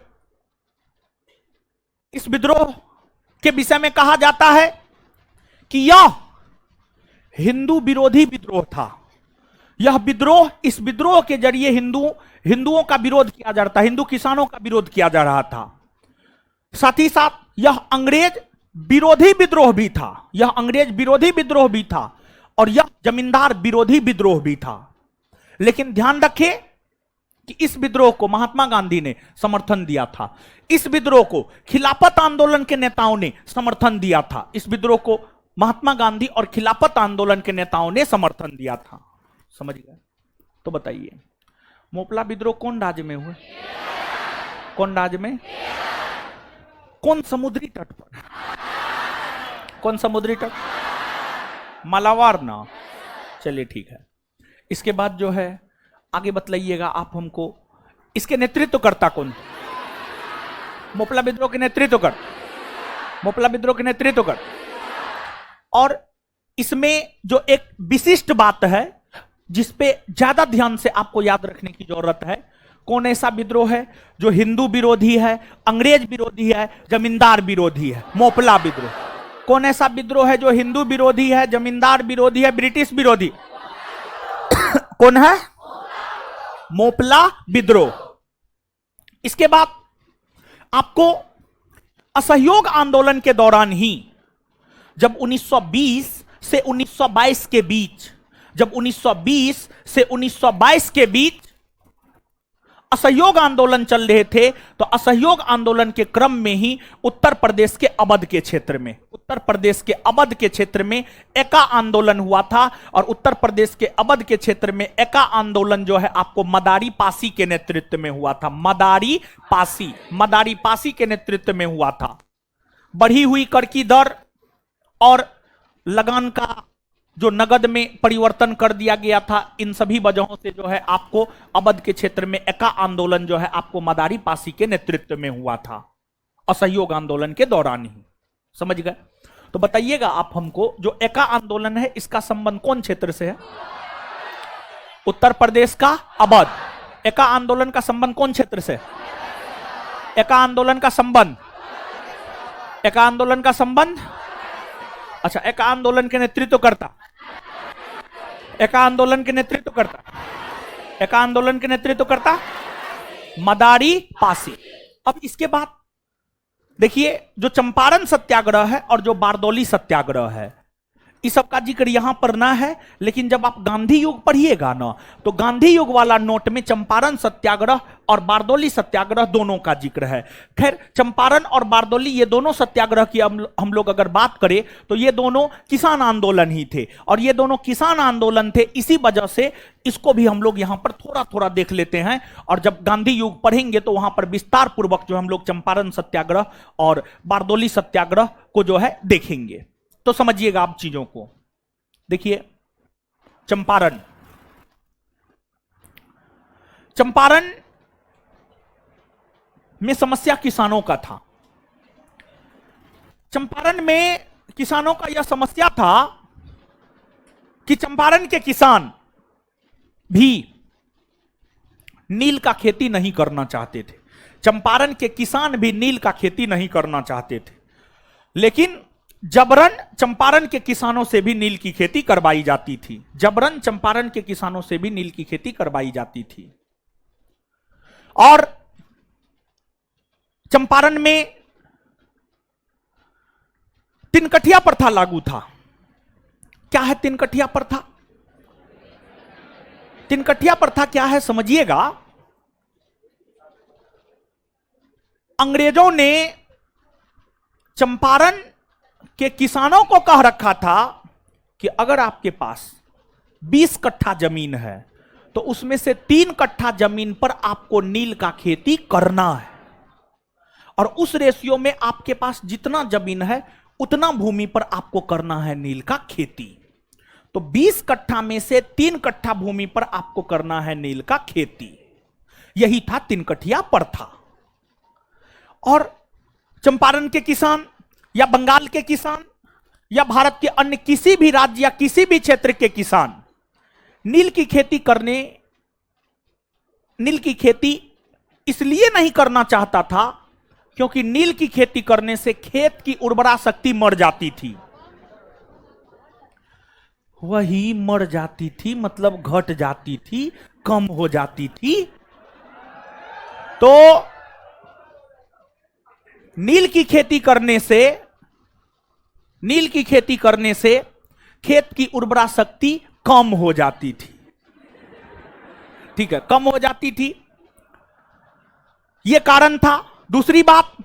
इस विद्रोह के विषय में कहा जाता है कि यह हिंदू विरोधी विद्रोह था। यह विद्रोह, इस विद्रोह के जरिए हिंदुओं का विरोध किया जा रहा था, हिंदू किसानों का विरोध किया जा रहा था। साथ ही साथ यह अंग्रेज विरोधी विद्रोह भी था, यह अंग्रेज विरोधी विद्रोह भी था और यह जमींदार विरोधी विद्रोह भी था। लेकिन ध्यान रखें कि इस विद्रोह को महात्मा गांधी ने समर्थन दिया था, इस विद्रोह को खिलाफत आंदोलन के नेताओं ने समर्थन दिया था, इस विद्रोह को महात्मा गांधी और खिलाफत आंदोलन के नेताओं ने समर्थन दिया था। समझ गए? तो बताइए, मोपला विद्रोह कौन राज्य में हुए? कौन राज्य में? कौन समुद्री तट पर? कौन समुद्री तट? मालाबार ना? चलिए ठीक है। इसके बाद जो है आगे बतलाइएगा आप हमको, इसके नेतृत्व करता कौन? मोपला विद्रोह के नेतृत्व कर, मोपला विद्रोह के नेतृत्व कर। और इसमें जो एक विशिष्ट बात है जिसपे ज्यादा ध्यान से आपको याद रखने की जरूरत है, कौन ऐसा विद्रोह है जो हिंदू विरोधी है, अंग्रेज विरोधी है, जमींदार विरोधी है? मोपला विद्रोह। कौन ऐसा विद्रोह है जो हिंदू विरोधी है, जमींदार विरोधी है, ब्रिटिश विरोधी? कौन है? मोपला विद्रोह। इसके बाद आपको असहयोग आंदोलन के दौरान ही, जब 1920 से 1922 के बीच, जब 1920 से 1922 के बीच असहयोग आंदोलन चल रहे थे, तो असहयोग आंदोलन के क्रम में ही उत्तर प्रदेश के अवध के क्षेत्र में, उत्तर प्रदेश के अवध के क्षेत्र में एका आंदोलन हुआ था। और उत्तर प्रदेश के अवध के क्षेत्र में एका आंदोलन जो है आपको मदारी पासी के नेतृत्व में हुआ था। मदारी पासी के नेतृत्व में हुआ था। बढ़ी हुई कर की दर और लगान का जो नगद में परिवर्तन कर दिया गया था, इन सभी वजहों से जो है आपको अवध के क्षेत्र में एका आंदोलन जो है आपको मदारी पासी के नेतृत्व में हुआ था, असहयोग आंदोलन के दौरान ही। समझ गए? तो बताइएगा आप हमको, जो एका आंदोलन है इसका संबंध कौन क्षेत्र से है? उत्तर प्रदेश का अवध। एका आंदोलन का संबंध कौन क्षेत्र से? एका आंदोलन का संबंध, एका आंदोलन का संबंध, अच्छा, एका आंदोलन के नेतृत्व करता, एका आंदोलन के नेतृत्व करता, एका आंदोलन के नेतृत्व करता मदारी पासी। अब इसके बाद देखिए, जो चंपारण सत्याग्रह है और जो बारदौली सत्याग्रह है, इस सब का जिक्र यहां पर ना है, लेकिन जब आप गांधी युग पढ़िएगा ना, तो गांधी युग वाला नोट में चंपारण सत्याग्रह और बारदौली सत्याग्रह दोनों का जिक्र है। खैर, चंपारण और बारदौली ये दोनों सत्याग्रह की हम लोग अगर बात करें तो ये दोनों किसान आंदोलन ही थे, और ये दोनों किसान आंदोलन थे। इसी वजह से इसको भी हम लोग यहां पर थोड़ा थोड़ा देख लेते हैं, और जब गांधी युग पढ़ेंगे तो वहां पर विस्तार पूर्वक जो हम लोग चंपारण सत्याग्रह और बारदौली सत्याग्रह को जो है देखेंगे। तो समझिएगा आप चीजों को। देखिए, चंपारण में समस्या किसानों का था। चंपारण में किसानों का यह समस्या था कि चंपारण के किसान भी नील का खेती नहीं करना चाहते थे। चंपारण के किसान भी नील का खेती नहीं करना चाहते थे, लेकिन जबरन चंपारण के किसानों से भी नील की खेती करवाई जाती थी। जबरन चंपारण के किसानों से भी नील की खेती करवाई जाती थी। और चंपारण में तिनकठिया प्रथा लागू था। क्या है तिनकठिया प्रथा? तिनकठिया प्रथा क्या है समझिएगा। अंग्रेजों ने चंपारण के किसानों को कह रखा था कि अगर आपके पास 20 कट्ठा जमीन है तो उसमें से 3 कट्ठा जमीन पर आपको नील का खेती करना है, और उस रेशियो में आपके पास जितना जमीन है उतना भूमि पर आपको करना है नील का खेती। तो 20 कट्ठा में से 3 कट्ठा भूमि पर आपको करना है नील का खेती। यही था 3 कठिया प्रथा। और चंपारण के किसान या बंगाल के किसान या भारत के अन्य किसी भी राज्य या किसी भी क्षेत्र के किसान नील की खेती इसलिए नहीं करना चाहता था क्योंकि नील की खेती करने से खेत की उर्वरा शक्ति मर जाती थी। वही मर जाती थी, मतलब घट जाती थी, कम हो जाती थी। तो नील की खेती करने से खेत की उर्वरा शक्ति कम हो जाती थी। ठीक है, कम हो जाती थी, यह कारण था। दूसरी बात,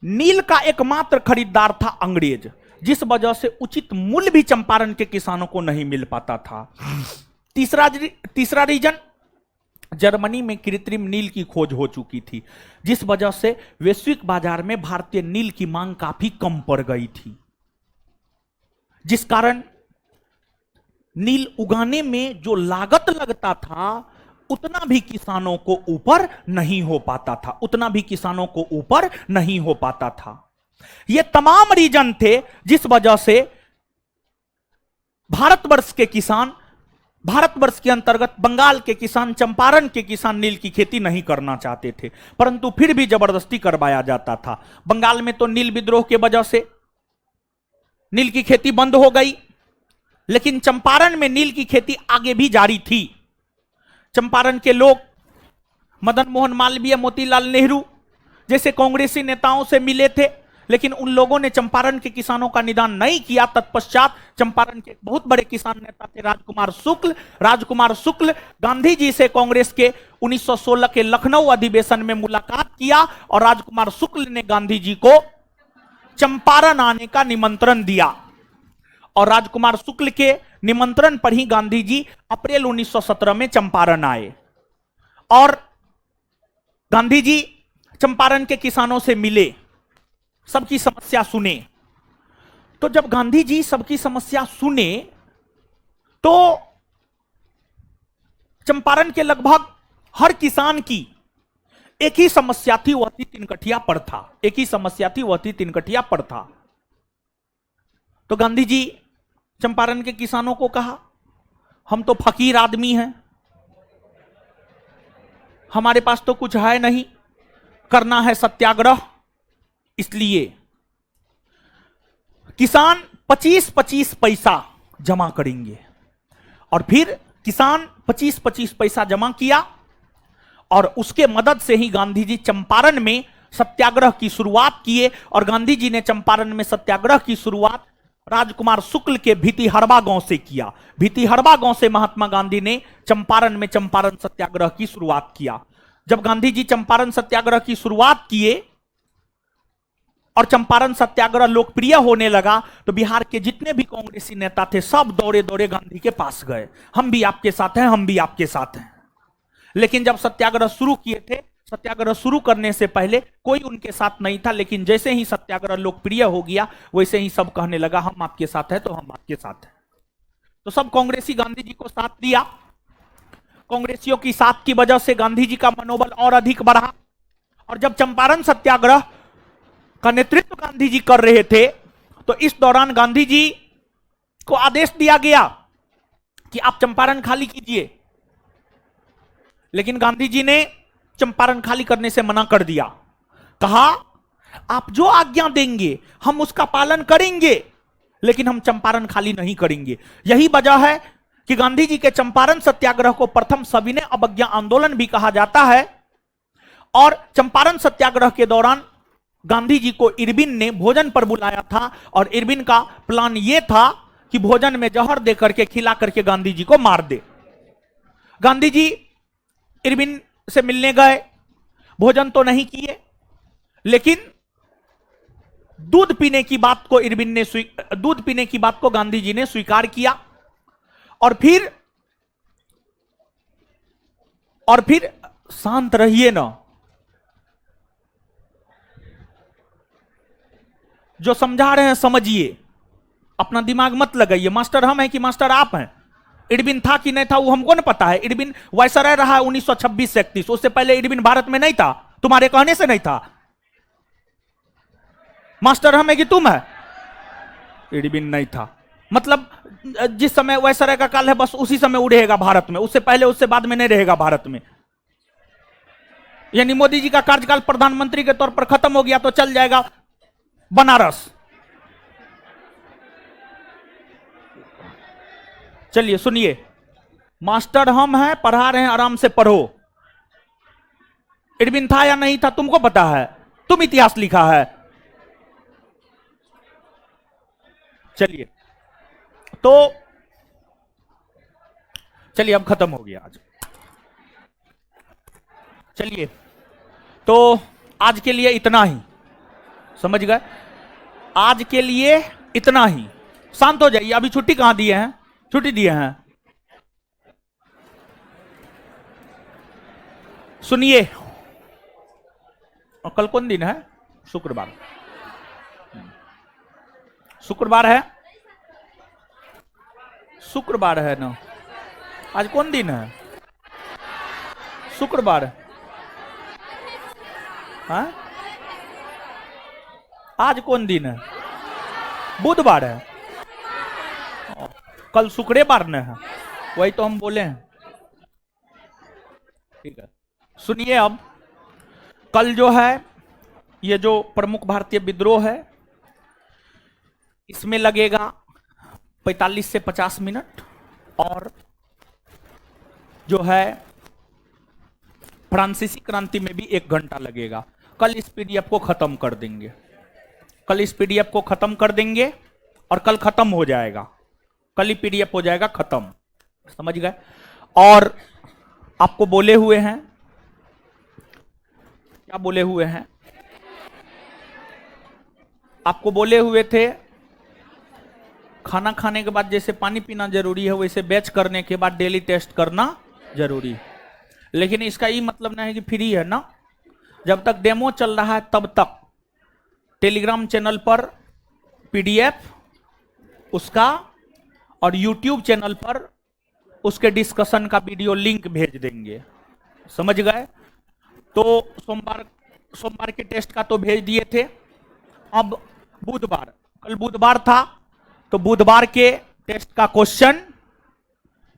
नील का एकमात्र खरीदार था अंग्रेज, जिस वजह से उचित मूल्य भी चंपारण के किसानों को नहीं मिल पाता था। तीसरा रीजन, जर्मनी में कृत्रिम नील की खोज हो चुकी थी, जिस वजह से वैश्विक बाजार में भारतीय नील की मांग काफी कम पड़ गई थी, जिस कारण नील उगाने में जो लागत लगता था उतना भी किसानों को ऊपर नहीं हो पाता था। ये तमाम रीजन थे जिस वजह से भारतवर्ष के अंतर्गत बंगाल के किसान, चंपारण के किसान नील की खेती नहीं करना चाहते थे, परंतु फिर भी जबरदस्ती करवाया जाता था। बंगाल में तो नील विद्रोह के वजह से नील की खेती बंद हो गई, लेकिन चंपारण में नील की खेती आगे भी जारी थी। चंपारण के लोग मदन मोहन मालवीय, मोतीलाल नेहरू जैसे कांग्रेसी नेताओं से मिले थे, लेकिन उन लोगों ने चंपारण के किसानों का निदान नहीं किया। तत्पश्चात चंपारण के बहुत बड़े किसान नेता थे राजकुमार शुक्ल गांधी जी से कांग्रेस के 1916 के लखनऊ अधिवेशन में मुलाकात किया और राजकुमार शुक्ल ने गांधी जी को चंपारण आने का निमंत्रण दिया। और राजकुमार शुक्ल के निमंत्रण पर ही गांधी जी अप्रैल 1917 में चंपारण आए और गांधी जी चंपारण के किसानों से मिले, सबकी समस्या सुने। तो जब गांधी जी सबकी समस्या सुने तो चंपारण के लगभग हर किसान की एक ही समस्या थी, वह थी 3 कठिया प्रथा। तो गांधी जी चंपारण के किसानों को कहा, हम तो फकीर आदमी हैं, हमारे पास तो कुछ है नहीं, करना है सत्याग्रह। इसलिए किसान 25-25 पैसा जमा करेंगे। और फिर किसान 25-25 पैसा जमा किया और उसके मदद से ही गांधी जी चंपारण में सत्याग्रह की शुरुआत किए। और गांधी जी ने चंपारण में सत्याग्रह की शुरुआत राजकुमार शुक्ल के भितिहरवा गांव से किया। भितिहरवा गांव से महात्मा गांधी ने चंपारण में चंपारण सत्याग्रह की शुरुआत किया। जब गांधी जी चंपारण सत्याग्रह की शुरुआत किए और चंपारण सत्याग्रह लोकप्रिय होने लगा, तो बिहार के जितने भी कांग्रेसी नेता थे सब दौड़े दौड़े गांधी के पास गए, हम भी आपके साथ हैं। लेकिन जब सत्याग्रह शुरू किए थे, सत्याग्रह शुरू करने से पहले कोई उनके साथ नहीं था, लेकिन जैसे ही सत्याग्रह लोकप्रिय हो गया वैसे ही सब कहने लगा हम आपके साथ हैं, तो हम आपके साथ हैं। तो सब कांग्रेसी गांधी जी को साथ दिया। कांग्रेसियों की साथ की वजह से गांधी जी का मनोबल और अधिक बढ़ा। और जब चंपारण सत्याग्रह का नेतृत्व गांधी जी कर रहे थे, तो इस दौरान गांधी जी को आदेश दिया गया कि आप चंपारण खाली कीजिए, लेकिन गांधी जी ने चंपारण खाली करने से मना कर दिया। कहा, आप जो आज्ञा देंगे हम उसका पालन करेंगे, लेकिन हम चंपारण खाली नहीं करेंगे। यही वजह है कि गांधी जी के चंपारण सत्याग्रह को प्रथम सविनय अवज्ञा आंदोलन भी कहा जाता है। और चंपारण सत्याग्रह के दौरान गांधी जी को इरविन ने भोजन पर बुलाया था और इरविन का प्लान यह था कि भोजन में जहर दे करके खिला करके गांधी जी को मार दे। गांधी जी इरविन से मिलने गए, भोजन तो नहीं किए, लेकिन दूध पीने की बात को गांधी जी ने स्वीकार किया। और फिर शांत रहिए ना, जो समझा रहे हैं समझिए, अपना दिमाग मत लगाइए। मास्टर हम हैं कि मास्टर आप हैं? इरविन था कि नहीं था वो हमको न पता है। इरविन वायसराय रहा है 1926 से 31, उससे पहले इरविन भारत में नहीं था, तुम्हारे कहने से नहीं था। मास्टर हम है कि तुम है? इरविन नहीं था, मतलब जिस समय वायसराय का काल है बस उसी समय वो रहेगा भारत में, उससे पहले उससे बाद में नहीं रहेगा भारत में। यानी मोदी जी का कार्यकाल प्रधानमंत्री के तौर पर खत्म हो गया तो चल जाएगा बनारस। चलिए सुनिए, मास्टर हम हैं, पढ़ा रहे हैं, आराम से पढ़ो। इरविन था या नहीं था तुमको पता है, तुम इतिहास लिखा है। चलिए तो चलिए अब खत्म हो गया आज। चलिए तो आज के लिए इतना ही, समझ गए? आज के लिए इतना ही, शांत हो जाइए। अभी छुट्टी कहां दिए हैं? छुट्टी दिए हैं। सुनिए, और कल कौन दिन है? शुक्रवार। शुक्रवार है, शुक्रवार है ना? आज कौन दिन है? शुक्रवार। हाँ? आज कौन दिन है? बुधवार है। कल शुक्रवार न है, वही तो हम बोले हैं। ठीक है, सुनिए अब, कल जो है ये जो प्रमुख भारतीय विद्रोह है इसमें लगेगा 45 से 50 मिनट, और जो है फ्रांसीसी क्रांति में भी 1 घंटा लगेगा। कल इस पीडीएफ को खत्म कर देंगे, कल इस पीडीएफ को खत्म कर देंगे और कल खत्म हो जाएगा, कल ही पीडीएफ हो जाएगा खत्म, समझ गए? और आपको बोले हुए हैं, क्या बोले हुए हैं? आपको बोले हुए थे खाना खाने के बाद जैसे पानी पीना जरूरी है वैसे बैच करने के बाद डेली टेस्ट करना जरूरी है। लेकिन इसका ये मतलब नहीं है कि फ्री है ना, जब तक डेमो चल रहा है तब तक टेलीग्राम चैनल पर पीडीएफ उसका और यूट्यूब चैनल पर उसके डिस्कशन का वीडियो लिंक भेज देंगे, समझ गए? तो सोमवार के टेस्ट का तो भेज दिए थे। अब बुधवार, कल बुधवार था तो बुधवार के टेस्ट का क्वेश्चन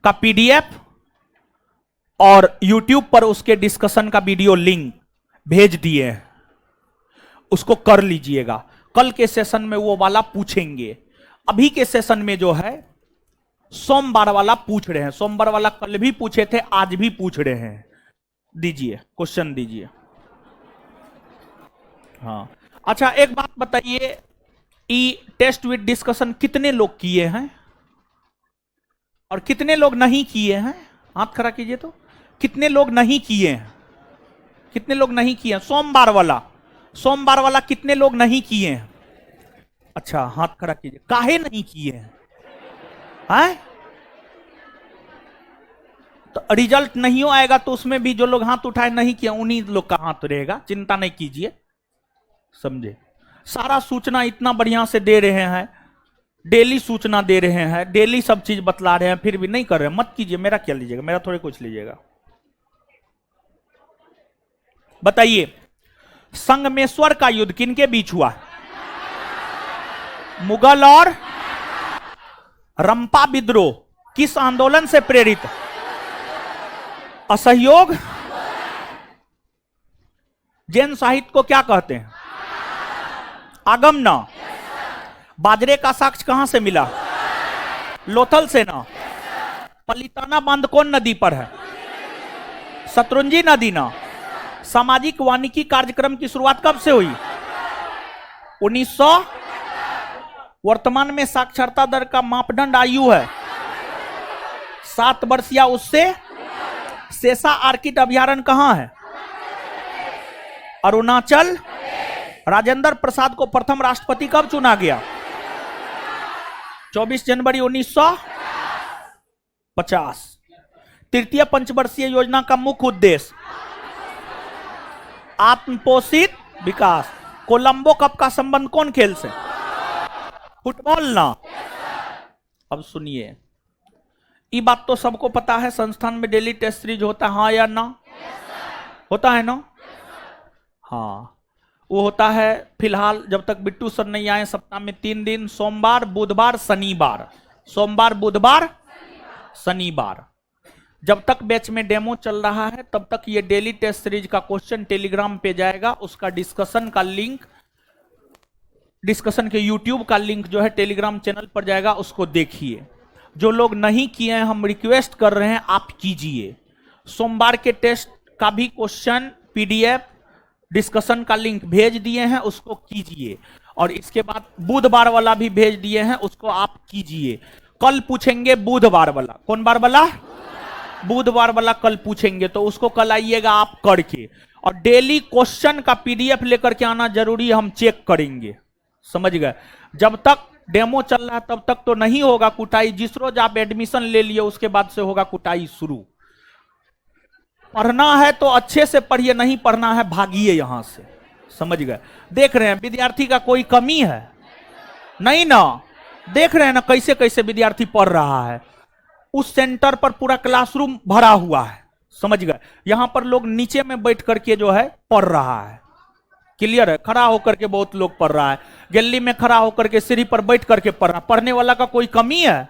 का पीडीएफ और यूट्यूब पर उसके डिस्कशन का वीडियो लिंक भेज दिए हैं, उसको कर लीजिएगा। कल के सेशन में वो वाला पूछेंगे, अभी के सेशन में जो है सोमवार वाला पूछ रहे हैं। सोमवार वाला कल भी पूछे थे, आज भी पूछ रहे हैं। दीजिए क्वेश्चन दीजिए। हाँ अच्छा, एक बात बताइए, ई टेस्ट विद डिस्कशन कितने लोग किए हैं और कितने लोग नहीं किए हैं? हाथ खड़ा कीजिए तो, कितने लोग नहीं किए हैं? कितने लोग नहीं किए हैं? सोमवार वाला कितने लोग नहीं किए हैं? अच्छा हाथ खड़ा कीजिए, काहे नहीं किए हैं? तो रिजल्ट नहीं आएगा तो उसमें भी जो लोग हाथ उठाए नहीं किया उन्हीं लोग का हाथ रहेगा, चिंता नहीं कीजिए, समझे? सारा सूचना इतना बढ़िया से दे रहे हैं, डेली सूचना दे रहे हैं, डेली सब चीज बतला रहे हैं, फिर भी नहीं कर रहे हैं। मत कीजिए, मेरा क्या लीजिएगा? मेरा थोड़े कुछ लीजिएगा। बताइए, संगमेश्वर का युद्ध किनके बीच हुआ? मुगल और रंपा विद्रोह किस आंदोलन से प्रेरित? असहयोग। जैन साहित्य को क्या कहते हैं? आगमन। बाजरे का साक्ष्य कहां से मिला? लोथल से ना। पलिताना बांध कौन नदी पर है? शत्रुंजी नदी ना। सामाजिक वानिकी कार्यक्रम की शुरुआत कब से हुई? 1900। वर्तमान में साक्षरता दर का मापदंड आयु है 7 वर्ष या उससे। शेषा आर्किड अभयारण्य कहां है? अरुणाचल। राजेंद्र प्रसाद को प्रथम राष्ट्रपति कब चुना गया? 24 जनवरी 1950। तृतीय पंचवर्षीय योजना का मुख्य उद्देश्य आत्मपोषित विकास। कोलंबो कप का संबंध कौन खेल से? फुटबॉल ना। अब सुनिए, ये बात तो सबको पता है, संस्थान में डेली टेस्ट सीरीज होता है, हाँ या ना? होता है ना? हाँ, वो होता है फिलहाल जब तक बिट्टू सर नहीं आए, सप्ताह में 3 दिन, सोमवार बुधवार शनिवार, सोमवार बुधवार शनिवार। जब तक बैच में डेमो चल रहा है तब तक ये डेली टेस्ट सीरीज का क्वेश्चन टेलीग्राम पे जाएगा, उसका डिस्कशन का लिंक, डिस्कशन के यूट्यूब का लिंक जो है टेलीग्राम चैनल पर जाएगा, उसको देखिए। जो लोग नहीं किए हैं हम रिक्वेस्ट कर रहे हैं आप कीजिए। सोमवार के टेस्ट का भी क्वेश्चन पीडीएफ डिस्कशन का लिंक भेज दिए हैं, उसको कीजिए। और इसके बाद बुधवार वाला भी भेज दिए हैं, उसको आप कीजिए। कल पूछेंगे बुधवार वाला, कौन बार वाला? बुधवार वाला कल पूछेंगे, तो उसको कल आइएगा आप करके। और डेली क्वेश्चन का पीडीएफ लेकर के आना जरूरी है, हम चेक करेंगे, समझ गए? जब तक डेमो चल रहा है तब तक तो नहीं होगा कुटाई। जिस रोज आप एडमिशन ले लिए उसके बाद से होगा कुटाई शुरू। पढ़ना है तो अच्छे से पढ़िए, नहीं पढ़ना है भागिए यहां से, समझ गए? देख रहे हैं विद्यार्थी का कोई कमी है? नहीं ना? देख रहे हैं ना कैसे कैसे विद्यार्थी पढ़ रहा है। उस सेंटर पर पूरा क्लासरूम भरा हुआ है, समझ गए? यहां पर लोग नीचे में बैठ करके जो है पढ़ रहा है, क्लियर है? खड़ा होकर के बहुत लोग पढ़ रहा है, गैलरी में खड़ा होकर के सीढ़ी पर बैठ करके पढ़ रहा है। पढ़ने वाला का कोई कमी है?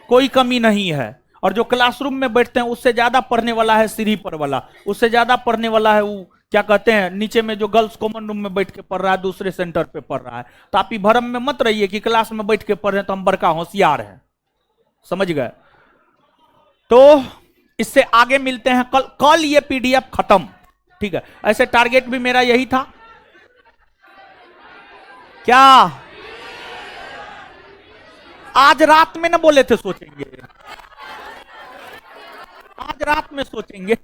कोई कमी नहीं है। और जो क्लासरूम में बैठते हैं उससे ज्यादा पढ़ने वाला है सीढ़ी पर वाला, उससे ज्यादा पढ़ने वाला है वो क्या कहते हैं नीचे में जो गर्ल्स कॉमन रूम में बैठ के पढ़ रहा है, दूसरे सेंटर पे पढ़ रहा है। तो आप ही भरम में मत रहिए कि क्लास में बैठ के पढ़ रहे हैं तो हम बड़का होशियार हैं, समझ गए? तो इससे आगे मिलते हैं कल। कल ये पीडीएफ खत्म, ठीक है? ऐसे टारगेट भी मेरा यही था। क्या आज रात में ना बोले थे सोचेंगे? आज रात में सोचेंगे।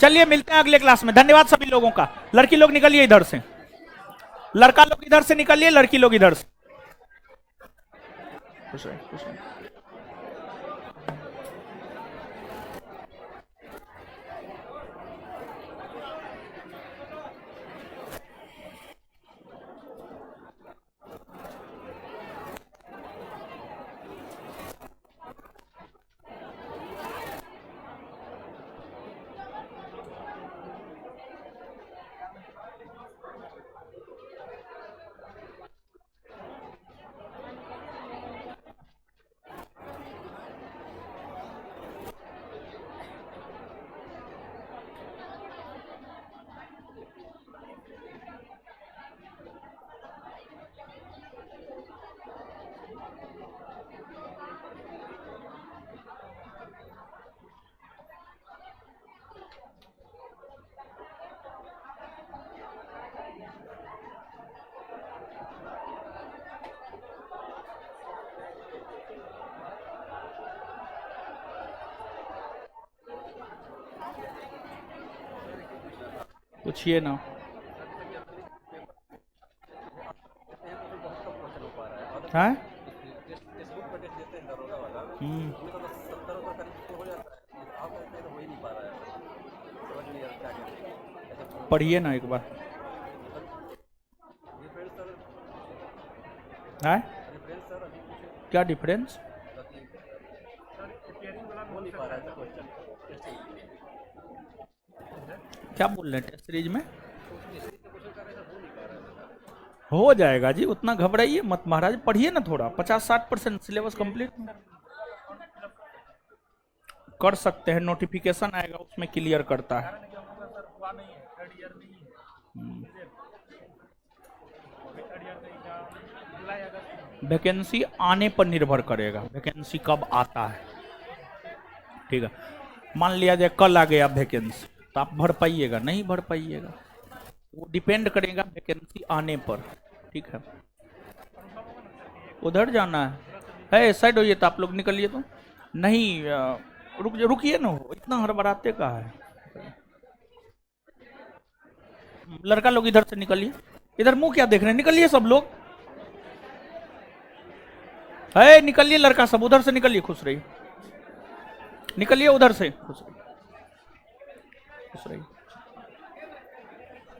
चलिए मिलते हैं अगले क्लास में। धन्यवाद सभी लोगों का। लड़की लोग निकलिए इधर से, लड़का लोग इधर से निकलिए, लड़की लोग इधर से। खुश रहे, खुश रहे। पूछिए ना। है पढ़िए ना एक बार। है क्या डिफरेंस? क्या बोल रहे हैं? टेस्ट सीरीज में हो जाएगा जी, उतना घबराइए मत महाराज, पढ़िए ना थोड़ा। 50-60% सिलेबस कंप्लीट कर सकते हैं, नोटिफिकेशन आएगा उसमें क्लियर करता है। वैकेंसी आने पर निर्भर करेगा, वैकेंसी कब आता है, ठीक है? मान लिया जाए कल आ गया वैकेंसी तो आप भर पाइएगा? नहीं भर पाइएगा, वो डिपेंड करेगा वैकेंसी आने पर, ठीक है? उधर जाना है साइड होइए तो आप लोग निकलिए। तो नहीं रुकिए ना, इतना हड़बड़ाते का है। लड़का लोग इधर से निकलिए, इधर मुंह क्या देख रहे हैं? निकलिए सब लोग, है निकलिए लड़का सब, उधर से निकलिए। खुश रहिए, निकलिए उधर से, खुश रहिए, खुश रहिए।